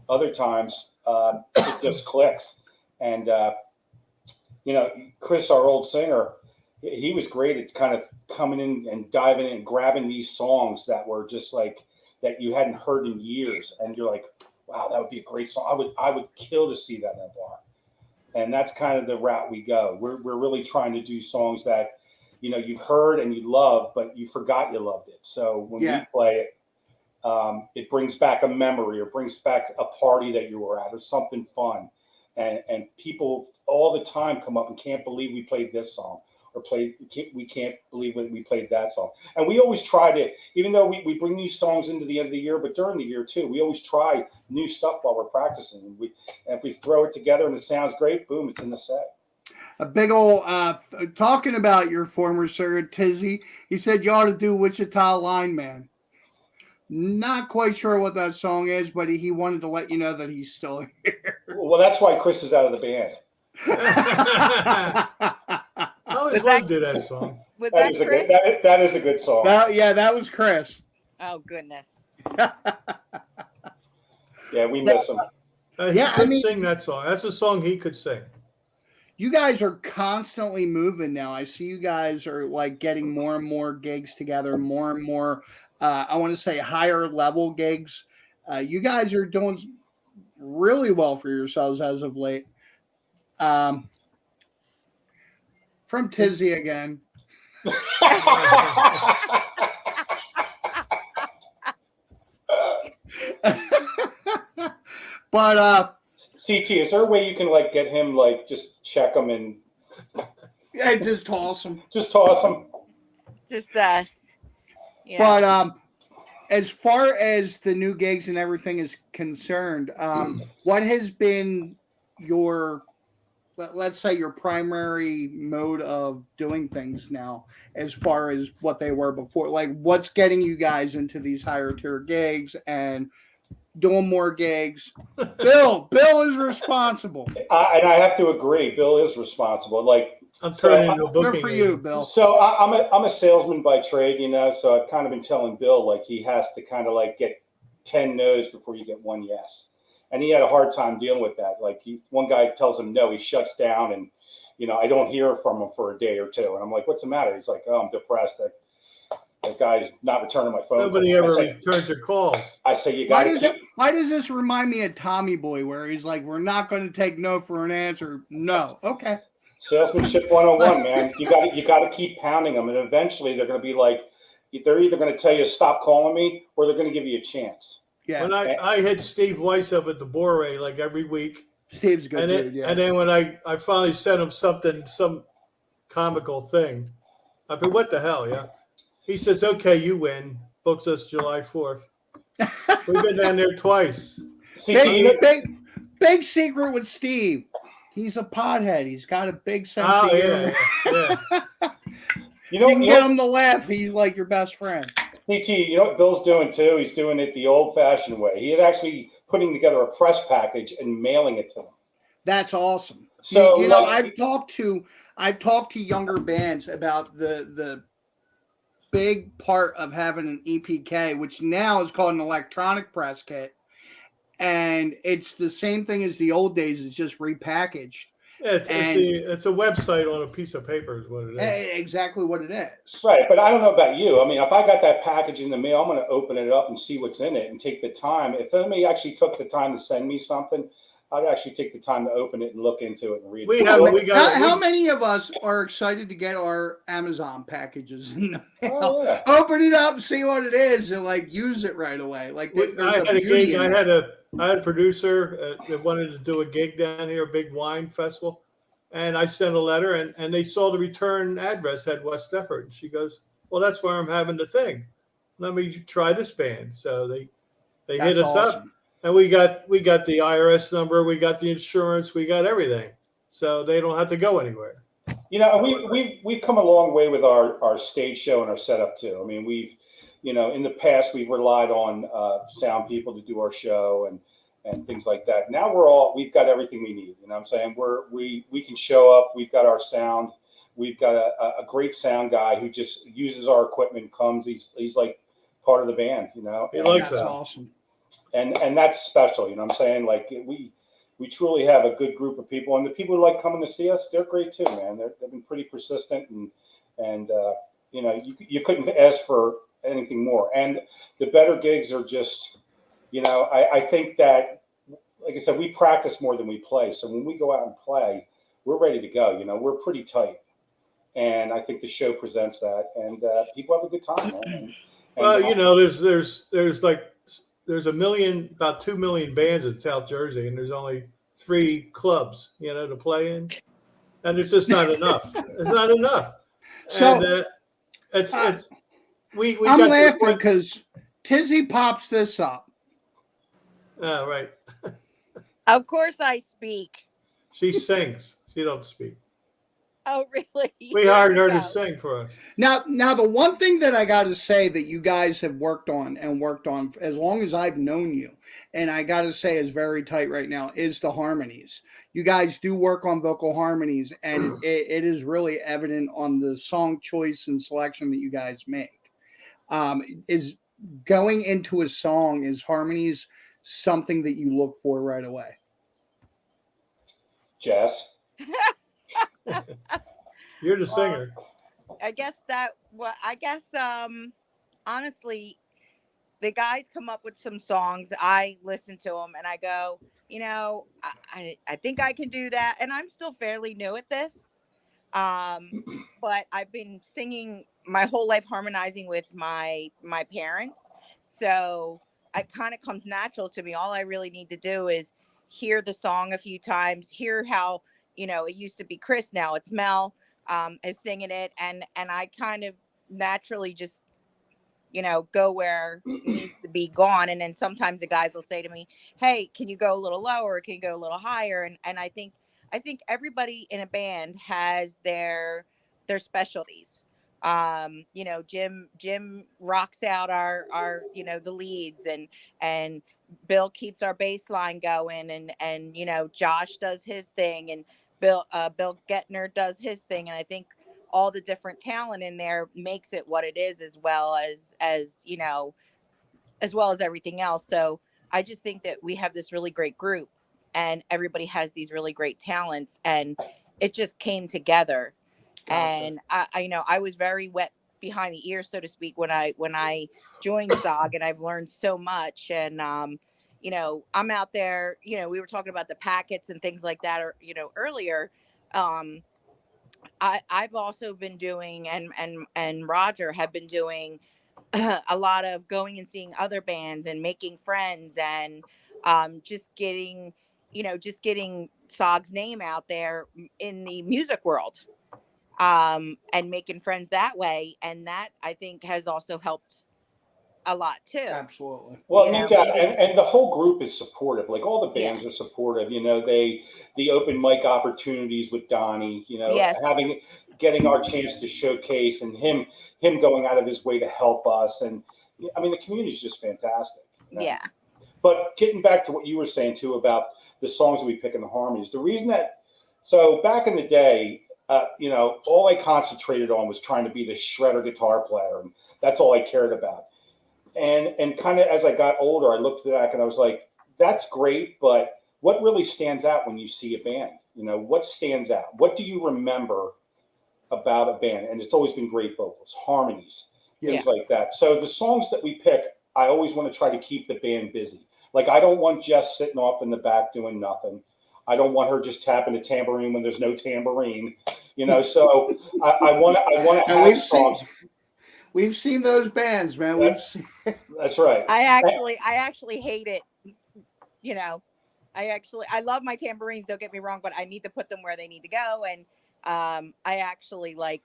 Other times it just clicks, and Chris, our old singer, he was great at kind of coming in and diving in and grabbing these songs that were just like that you hadn't heard in years, and you're like, wow, that would be a great song. I would kill to see that in a bar. And that's kind of the route we go. We're really trying to do songs that you've heard and you love, but you forgot you loved it. So when we play it, it brings back a memory, or brings back a party that you were at, or something fun, and people all the time come up and can't believe we played this song, or we can't believe we played that song. And we always try to, even though we bring new songs into the end of the year, but during the year too, we always try new stuff while we're practicing. And if we throw it together and it sounds great, boom, it's in the set. A big old talking about your former singer Tizzy. He said you ought to do Wichita Lineman. Not quite sure what that song is, but he wanted to let you know that he's still here. Well, that's why Chris is out of the band. I always wanted to do that song. Was that Chris? That is a good song. That was Chris. Oh, goodness. Yeah, we miss him. He could sing that song. That's a song he could sing. You guys are constantly moving now. I see you guys are like getting more and more gigs together, more and more, I want to say higher level gigs. You guys are doing really well for yourselves as of late. From Tizzy again. But CT, is there a way you can like get him, like just check him and just toss him. Just toss him. Just But as far as the new gigs and everything is concerned, what has been your, let's say, your primary mode of doing things now, as far as what they were before? Like, what's getting you guys into these higher tier gigs and doing more gigs? Bill is responsible. And I have to agree, Bill is responsible. Like, I'm turning into a good booking for you, agent. Bill. so I'm a salesman by trade, so I've kind of been telling Bill, like, he has to kind of like get 10 no's before you get one yes. And he had a hard time dealing with that. Like, one guy tells him no, he shuts down, and I don't hear from him for a day or two. And I'm like, what's the matter? He's like, oh, I'm depressed. That guy's not returning my phone. Nobody ever returns your calls. I say, why does this remind me of Tommy Boy, where he's like, we're not going to take no for an answer. No. Okay. Salesmanship 101, man. You got to keep pounding them, and eventually they're going to be like, they're either going to tell you stop calling me, or they're going to give you a chance. Yeah. When I hit Steve Weiss up at the Bore like every week. Steve's good dude, yeah. And then when I finally sent him some comical thing, I said, what the hell, yeah? He says, okay, you win. Books us July 4th. We've been down there twice. Big secret with Steve. He's a pothead. He's got a big sense of humor. Yeah. You can get him to laugh. He's like your best friend. CT, you know what Bill's doing too? He's doing it the old-fashioned way. He is actually putting together a press package and mailing it to them. That's awesome. So I've talked to younger bands about the big part of having an EPK, which now is called an electronic press kit. And it's the same thing as the old days. It's just repackaged. It's a website on a piece of paper is what it is. Exactly what it is. Right, but I don't know about you. I mean, if I got that package in the mail, I'm going to open it up and see what's in it and take the time. If somebody actually took the time to send me something, I'd actually take the time to open it and look into it and read it. How many of us are excited to get our Amazon packages in the mail? Oh, yeah. Open it up, see what it is, and like use it right away. Like I had a gig. I had a producer that wanted to do a gig down here, a big wine festival, and I sent a letter, and they saw the return address had West Effort, and she goes, "Well, that's where I'm having the thing. Let me try this band." So they hit us up. And we got the IRS number, we got the insurance, we got everything, so they don't have to go anywhere. You know, we've come a long way with our stage show and our setup too. I mean, in the past we've relied on sound people to do our show and things like that. Now we've got everything we need. You know what I'm saying? We can show up. We've got our sound. We've got a great sound guy who just uses our equipment. Comes. He's like part of the band. You know, he likes us. That's awesome. And that's special, you know what I'm saying? Like we truly have a good group of people, and the people who like coming to see us, they're great too, man. They've been pretty persistent, and you couldn't ask for anything more. And the better gigs are just, I think that, like I said, we practice more than we play. So when we go out and play, we're ready to go. We're pretty tight, and I think the show presents that, and people have a good time, man. Well, there's about 2 million bands in South Jersey, and there's only 3 clubs, to play in, and it's just not enough. It's not enough. So and, I'm laughing because Tizzy pops this up. Oh, right. Of course, I speak. She sings. She don't speak. Oh, really? We hired her to sing for us. Now, the one thing that I got to say that you guys have worked on as long as I've known you, and I got to say is very tight right now, is the harmonies. You guys do work on vocal harmonies, and it is really evident on the song choice and selection that you guys make. Is going into a song, is harmonies something that you look for right away? Jess? You're the singer. Honestly, the guys come up with some songs. I listen to them and I go, I think I can do that. And I'm still fairly new at this. But I've been singing my whole life, harmonizing with my parents. So it kind of comes natural to me. All I really need to do is hear the song a few times, hear how, it used to be Chris, now it's Mel is singing it. And I kind of naturally just, go where it needs to be gone. And then sometimes the guys will say to me, hey, can you go a little lower? Can you go a little higher? And I think everybody in a band has their specialties. Jim rocks out our the leads, and Bill keeps our bass line going, and Josh does his thing, and Bill Gettner does his thing. And I think all the different talent in there makes it what it is, as well as everything else. So I just think that we have this really great group, and everybody has these really great talents, and it just came together. Gotcha. And I was very wet behind the ears, so to speak, when I joined Zog, and I've learned so much. And I'm out there, we were talking about the packets and things like that, or earlier. I've also been doing, and Roger have been doing a lot of going and seeing other bands and making friends, and just getting Sog's name out there in the music world, and making friends that way. And that, I think, has also helped a lot too. Absolutely. Well, no doubt. And the whole group is supportive. Like all the bands are supportive. The open mic opportunities with Donnie, yes. getting our chance to showcase, and him going out of his way to help us. And I mean, the community is just fantastic. Yeah. But getting back to what you were saying too about the songs that we pick in the harmonies, the reason so back in the day, all I concentrated on was trying to be the shredder guitar player, and that's all I cared about. And kind of as I got older, I looked back and I was like, that's great, but what really stands out when you see a band? You know, what stands out? What do you remember about a band? And it's always been great vocals, harmonies, things like that. So the songs that we pick, I always want to try to keep the band busy. Like, I don't want Jess sitting off in the back doing nothing. I don't want her just tapping a tambourine when there's no tambourine, you know. So I want to have songs. We've seen those bands, man. That's right. I actually hate it. You know, I love my tambourines. Don't get me wrong, but I need to put them where they need to go. And I actually like,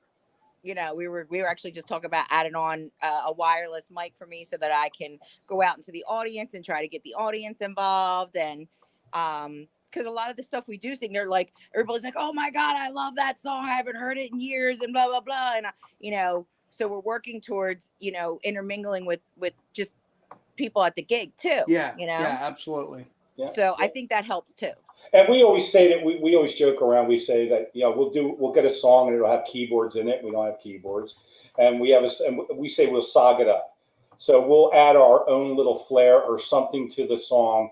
you know, we were actually just talking about adding on a wireless mic for me so that I can go out into the audience and try to get the audience involved. And because a lot of the stuff we do sing, they're like, everybody's like, oh my God, I love that song. I haven't heard it in years and blah, blah, blah. And, you know, so we're working towards, you know, intermingling with just people at the gig too. Yeah. You know? Yeah, absolutely. Yeah. So I think that helps too. And we always say that we always joke around. We say that, you know, we'll get a song and it'll have keyboards in it. We don't have keyboards, and we say we'll sog it up. So we'll add our own little flair or something to the song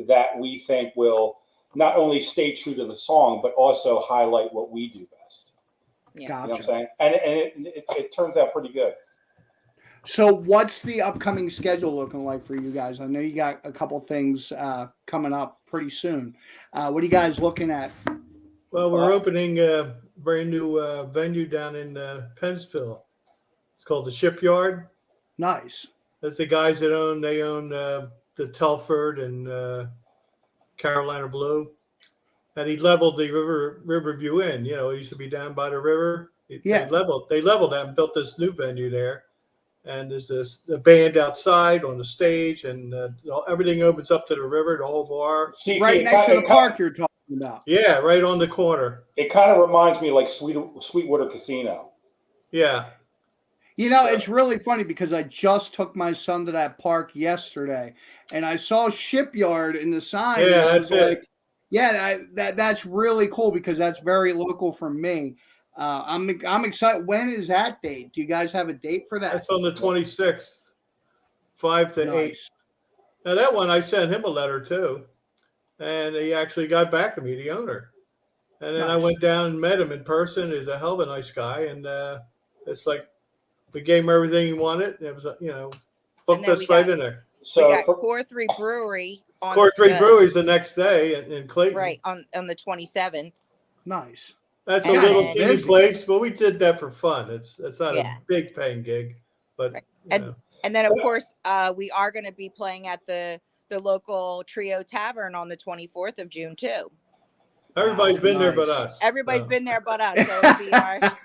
that we think will not only stay true to the song, but also highlight what we do best. Yeah. You know Gotcha. what I'm saying? And it turns out pretty good. So what's the upcoming schedule looking like for you guys? I know you got a couple things coming up pretty soon. What are you guys looking at? Well, we're opening a brand new venue down in Pennsville. It's called the Shipyard. Nice. That's the guys that own the Telford and Carolina Blue. And he leveled the Riverview Inn. You know, it used to be down by the river. Yeah. They leveled that and built this new venue there. And there's a band outside on the stage, and everything opens up to the river, the whole bar. Right next to the park you're talking about. Yeah, right on the corner. It kind of reminds me like Sweetwater Casino. Yeah. You know, it's really funny because I just took my son to that park yesterday, and I saw Shipyard in the sign. Yeah, and I that's was it. like, yeah, that's really cool because that's very local for me. I'm excited. When is that date? Do you guys have a date for that? That's on the 26th, 5 to 8. Nice. Now, that one, I sent him a letter too, and he actually got back to me, the owner. And then I Nice. went down and met him in person. He's a hell of a nice guy, and it's like we gave him everything he wanted. And it was, booked us right in there. So we got Core 3 Brewery. On Core 3 the- Brewery's the next day in Clayton. Right, on the 27th. Nice. That's a And little then- teeny place, but we did that for fun. It's not Yeah. a big paying gig, but Right. you And know. and then of course we are going to be playing at the local Trio Tavern on the 24th of June too. Everybody's been there but Nice. us. Everybody's so. been there but us. So it'll be our,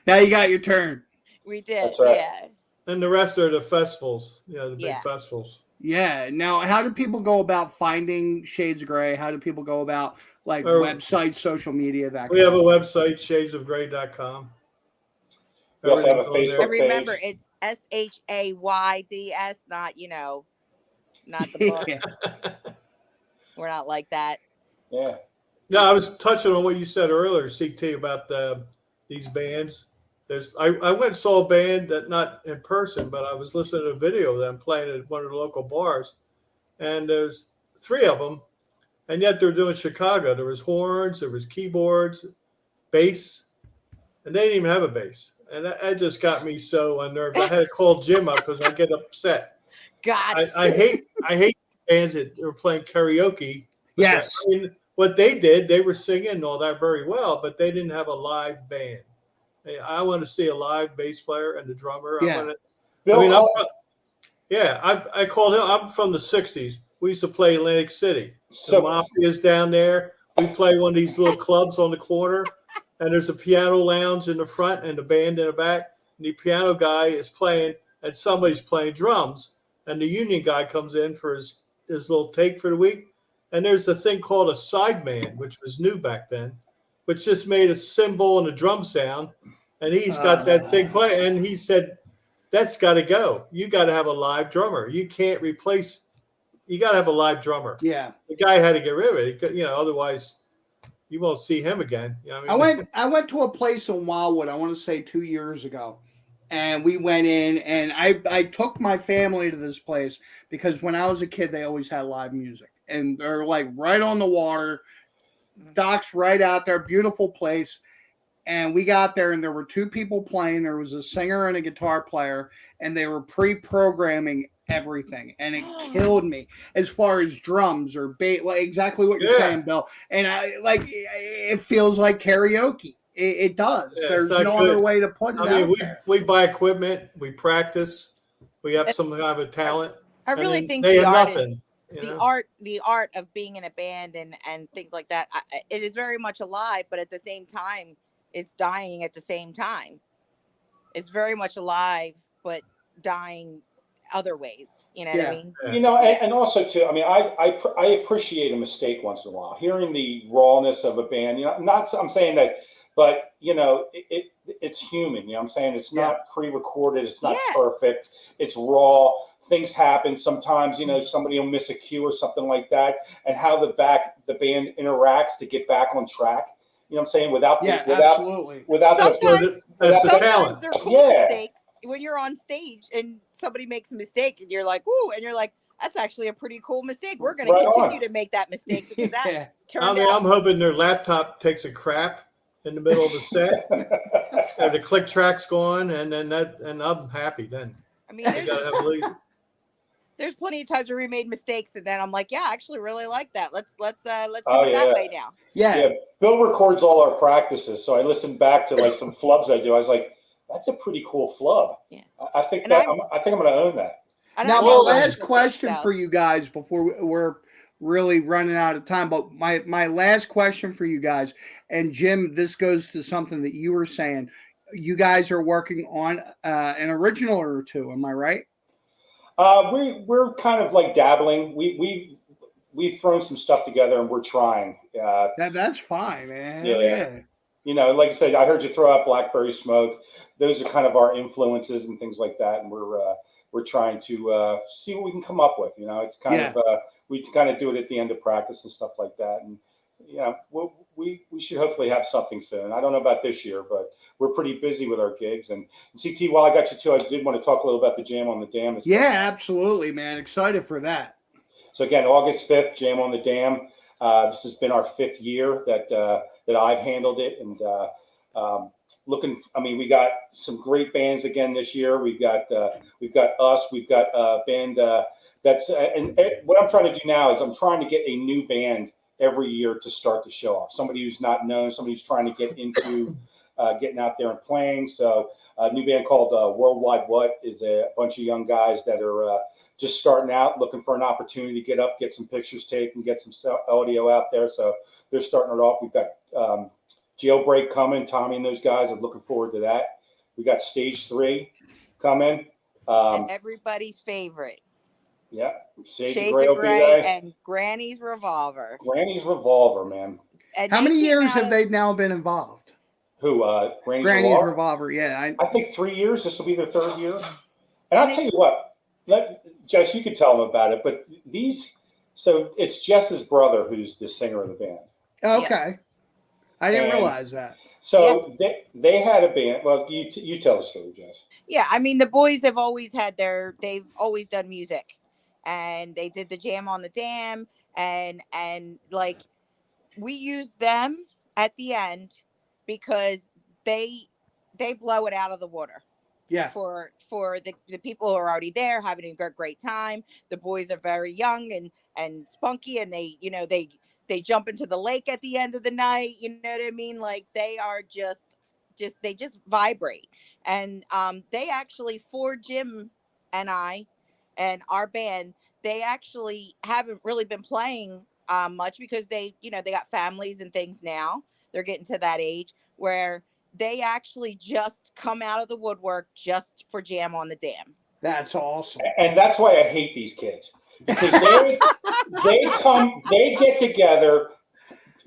Now you got your turn. we did. That's right. Yeah. And the rest are the festivals, the big Yeah. festivals. Yeah. Now, how do people go about finding Shades of Gray? How do people go about like Or- websites, social media, that We kind have a of website, shadesofgray.com. We also have a Everything's on there. Facebook And remember, page. it's SHAYDS, not not the book. Yeah. We're not like that. Yeah. No, I was touching on what you said earlier, CT, about these bands. I went and saw a band that not in person, but I was listening to a video of them playing at one of the local bars, and there's 3 of them, and yet they're doing Chicago. There was horns, there was keyboards, bass, and they didn't even have a bass, and that just got me so unnerved. I had to call Jim up because I get upset. God. I hate bands that are playing karaoke. Yes. I mean, what they did, they were singing and all that very well, but they didn't have a live band. I want to see a live bass player and the drummer. Yeah. Bill, I called him. I'm from the 60s. We used to play Atlantic City. The so Mafia's down there. We play one of these little clubs on the corner, and there's a piano lounge in the front and the band in the back. And the piano guy is playing, and somebody's playing drums. And the union guy comes in for his little take for the week. And there's a thing called a sideman, which was new back then, which just made a cymbal and a drum sound. And he's got that thing playing. And he said, that's got to go. You got to have a live drummer. You can't replace. You got to have a live drummer. Yeah. The guy had to get rid of it. Otherwise you won't see him again. I went to a place in Wildwood, I want to say 2 years ago. And we went in, and I took my family to this place because when I was a kid, they always had live music. and they're like right on the water. Dock's right out there, beautiful place. And we got there, and there were 2 people playing. There was a singer and a guitar player, and they were pre-programming everything, and it killed me as far as drums or bass, like exactly what you're saying, Bill. And I like it feels like karaoke. It does. Yeah, There's no other way to put it. I mean, we buy equipment, we practice, we have some kind of a talent. I really think they the have art nothing. the art of being in a band and things like that, it is very much alive, but at the same time it's dying at the same time. It's very much alive but dying other ways, you know what I mean? You know, and also too, I mean, I appreciate a mistake once in a while, hearing the rawness of a band. You know, I'm saying that, but you know, it's human. You know, I'm saying it's not pre-recorded, it's not perfect, it's raw. Things happen sometimes. You know, somebody will miss a cue or something like that, and how the band interacts to get back on track. You know what I'm saying? Without sometimes the talent. They're cool mistakes when you're on stage and somebody makes a mistake and you're like, "Ooh," and you're like, "That's actually a pretty cool mistake. We're going to continue to make that mistake because that turned out." I'm hoping their laptop takes a crap in the middle of the set, and the click track's going, and I'm happy then. I mean, there's plenty of times where we made mistakes, and then I'm like, yeah, I actually really like that. Let's do it that way now. Yeah. Bill records all our practices, so I listened back to like some flubs I do. I was like, that's a pretty cool flub. Yeah, I think I'm going to own that. Now, my last question for you guys before we're really running out of time, but my last question for you guys, and Jim, this goes to something that you were saying. You guys are working on an original or 2, am I right? We're kind of like dabbling. We've thrown some stuff together and we're trying. That's fine, man. Yeah. You know, like I said, I heard you throw out Blackberry Smoke. Those are kind of our influences and things like that, and we're trying to see what we can come up with. You know, it's kind of we kind of do it at the end of practice and stuff like that, and you know, we should hopefully have something soon. I don't know about this year, but we're pretty busy with our gigs. And CT, while I got you too, I did want to talk a little about the Jam on the Dam. Yeah, absolutely, man. Excited for that. So again, August 5th, Jam on the Dam. This has been our 5th year that I've handled it, and I mean, we got some great bands again this year. We've got us. We've got a band and what I'm trying to do now is I'm trying to get a new band every year to start the show off. Somebody who's not known, somebody who's trying to get into getting out there and playing. So a new band called Worldwide What is a bunch of young guys that are just starting out, looking for an opportunity to get up, get some pictures taken, get some audio out there. So they're starting it off. We've got Jailbreak coming. Tommy and those guys are looking forward to that. We got Stage 3 coming. And everybody's favorite. Yeah, Shayds of Gray and Granny's Revolver. Granny's Revolver, man. And how many years have they now been involved? Who? Granny's Revolver. Yeah, I think 3 years. This will be their 3rd year. And I'll tell you what, Jess, you could tell them about it. But so it's Jess's brother who's the singer of the band. Okay, I didn't realize that. So they had a band. Well, you tell the story, Jess. Yeah, I mean the boys have always had they've always done music. And they did the Jam on the Dam, and like we used them at the end because they blow it out of the water. Yeah. For the people who are already there having a great time. The boys are very young and spunky, and they jump into the lake at the end of the night. You know what I mean? Like they are they just vibrate. And they actually, for Jim and I and our band, they actually haven't really been playing much because they got families and things now. They're getting to that age where they actually just come out of the woodwork just for Jam on the Dam. That's awesome. And that's why I hate these kids, because they get together,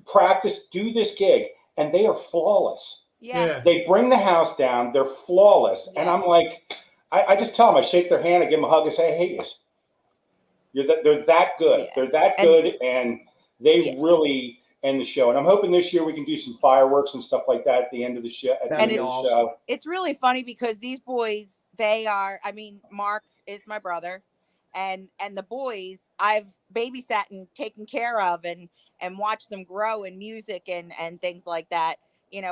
practice, do this gig, and they are flawless. Yeah. They bring the house down. They're flawless. Yes. And I'm like, I just tell them, I shake their hand, I give them a hug, and say, I hate you. They're that good. Yeah. They're that good, and they really end the show. And I'm hoping this year we can do some fireworks and stuff like that at the end of the show. It's really funny because these boys, they are, I mean, Mark is my brother, and the boys I've babysat and taken care of and watched them grow in music and things like that. And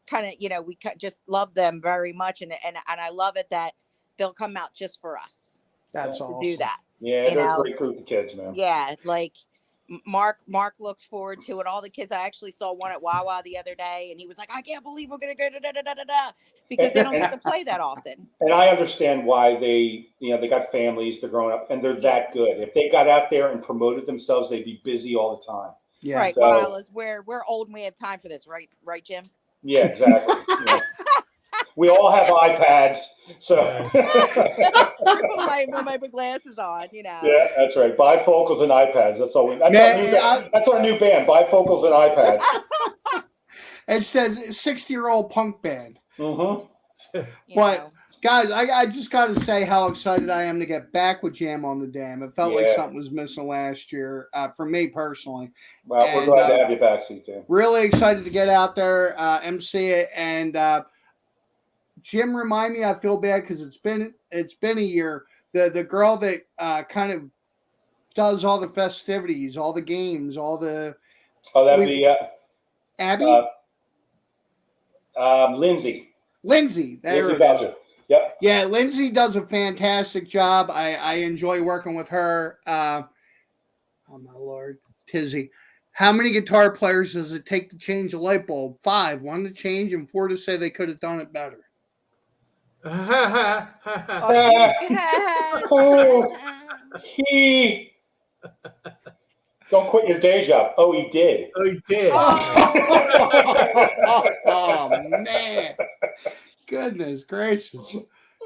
kind of, we just love them very much, and I love it that they'll come out just for us That's to awesome. do that. Yeah, You they're a know? great group of kids, man. Yeah, like Mark looks forward to it. All the kids, I actually saw one at Wawa the other day, and he was like, "I can't believe we're gonna go da, da, da, da, da, da," because they don't get to play that often. And I understand why they got families, they're growing up, and they're Yeah. that good. If they got out there and promoted themselves, they'd be busy all the time. Yeah. Right, So- Miles, we're old and we have time for this, right, Jim? Yeah, exactly. Yeah. We all have iPads, so Put my big glasses on, yeah, that's right. Bifocals and iPads. That's all. That's our new band. Bifocals and iPads. It says 60-year-old punk band. Mm-hmm. You But- know. Guys, I just got to say how excited I am to get back with Jam on the Dam. It felt like Yeah. something was missing last year for me personally. Well, we're And, glad to have you back, CT. Really excited to get out there, MC it, and Jim, remind me. I feel bad because it's been a year. The girl that kind of does all the festivities, all the games, all the Oh, that'd be Abby, Lindsay. Lindsay. There Lindsay it is. Bowser. Yep. Yeah, Lindsay does a fantastic job. I enjoy working with her. Oh my Lord, Tizzy. How many guitar players does it take to change a light bulb? 5. 1 to change and 4 to say they could have done it better. He don't quit your day job. Oh, he did. Oh, he did. Oh man. Goodness gracious.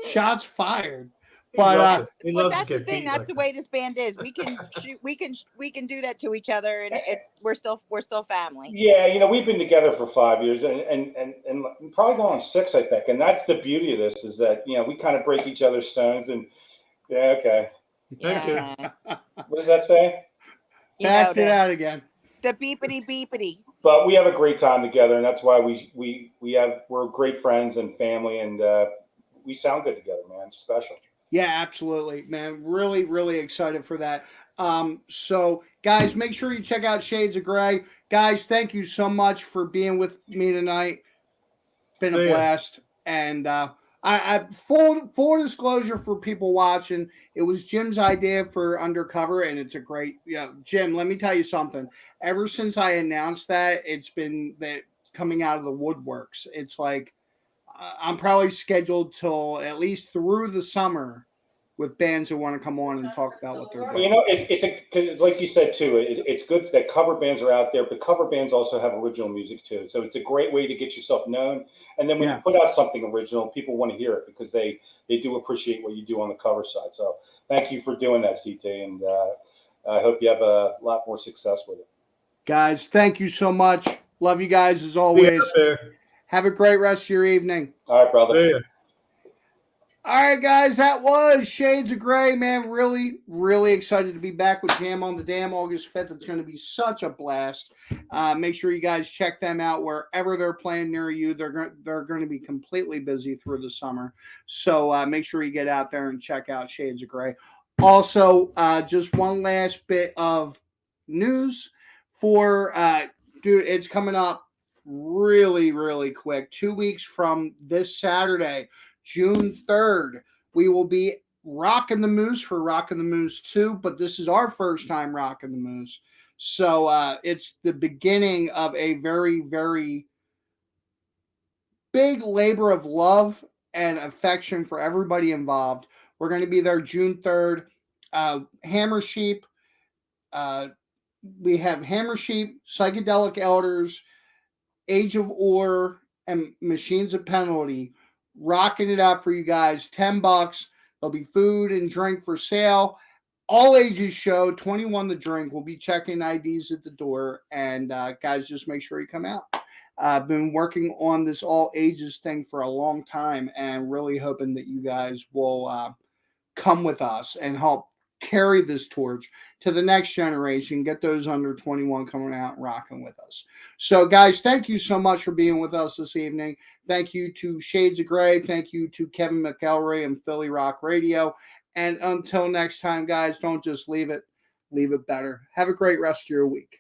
Shots fired. He But loves it. He But loves that's to the get thing. beat That's like the that. way this band is. We can shoot. We can do that to each other, and we're still family. Yeah, we've been together for 5 years and probably going on 6, I think. And that's the beauty of this is that, we kind of break each other's stones and yeah, okay. Thank you. Yeah. What does that say? Backed it out again. The beepity beepity. But we have a great time together, and that's why we're great friends and family, and we sound good together, man. It's special. Yeah, absolutely, man. Really, really excited for that. So, guys, make sure you check out Shades of Gray. Guys, thank you so much for being with me tonight. Been a See ya. blast. And I full disclosure for people watching, it was Jim's idea for Undercover, and it's a great, Jim, let me tell you something. Ever since I announced that, it's been that coming out of the woodworks. It's like, I'm probably scheduled till at least through the summer with bands who want to come on and talk about what they're Well, doing. it's like you said too. It's good that cover bands are out there, but cover bands also have original music too. So it's a great way to get yourself known. And then when you put out something original, people want to hear it because they do appreciate what you do on the cover side. So thank you for doing that, CT, and I hope you have a lot more success with it. Guys, thank you so much. Love you guys as Be always. out there. Have a great rest of your evening. All right, brother. See ya. All right, guys, that was Shades of Gray, man. Really, really excited to be back with Jam on the Dam August 5th. It's going to be such a blast. Make sure you guys check them out wherever they're playing near you. They're going to be completely busy through the summer. So make sure you get out there and check out Shades of Gray. Also, just one last bit of news for, dude, it's coming up really, really quick. 2 weeks from this Saturday, June 3rd, we will be rocking the Moose for Rocking the Moose 2, but this is our first time rocking the Moose. So it's the beginning of a very, very big labor of love and affection for everybody involved. We're going to be there June 3rd. Hammer Sheep. We have Hammer Sheep, Psychedelic Elders, Age of Ore, and Machines of Penalty. Rocking it out for you guys. $10. There'll be food and drink for sale. All ages show, 21 to drink. We'll be checking IDs at the door. And guys, just make sure you come out. I've been working on this all ages thing for a long time and really hoping that you guys will come with us and help carry this torch to the next generation, get those under 21 coming out and rocking with us. So, guys, thank you so much for being with us this evening. Thank you to Shades of Gray. Thank you to Kevin McElroy and Philly Rock Radio. And until next time, guys, don't just leave it better. Have a great rest of your week.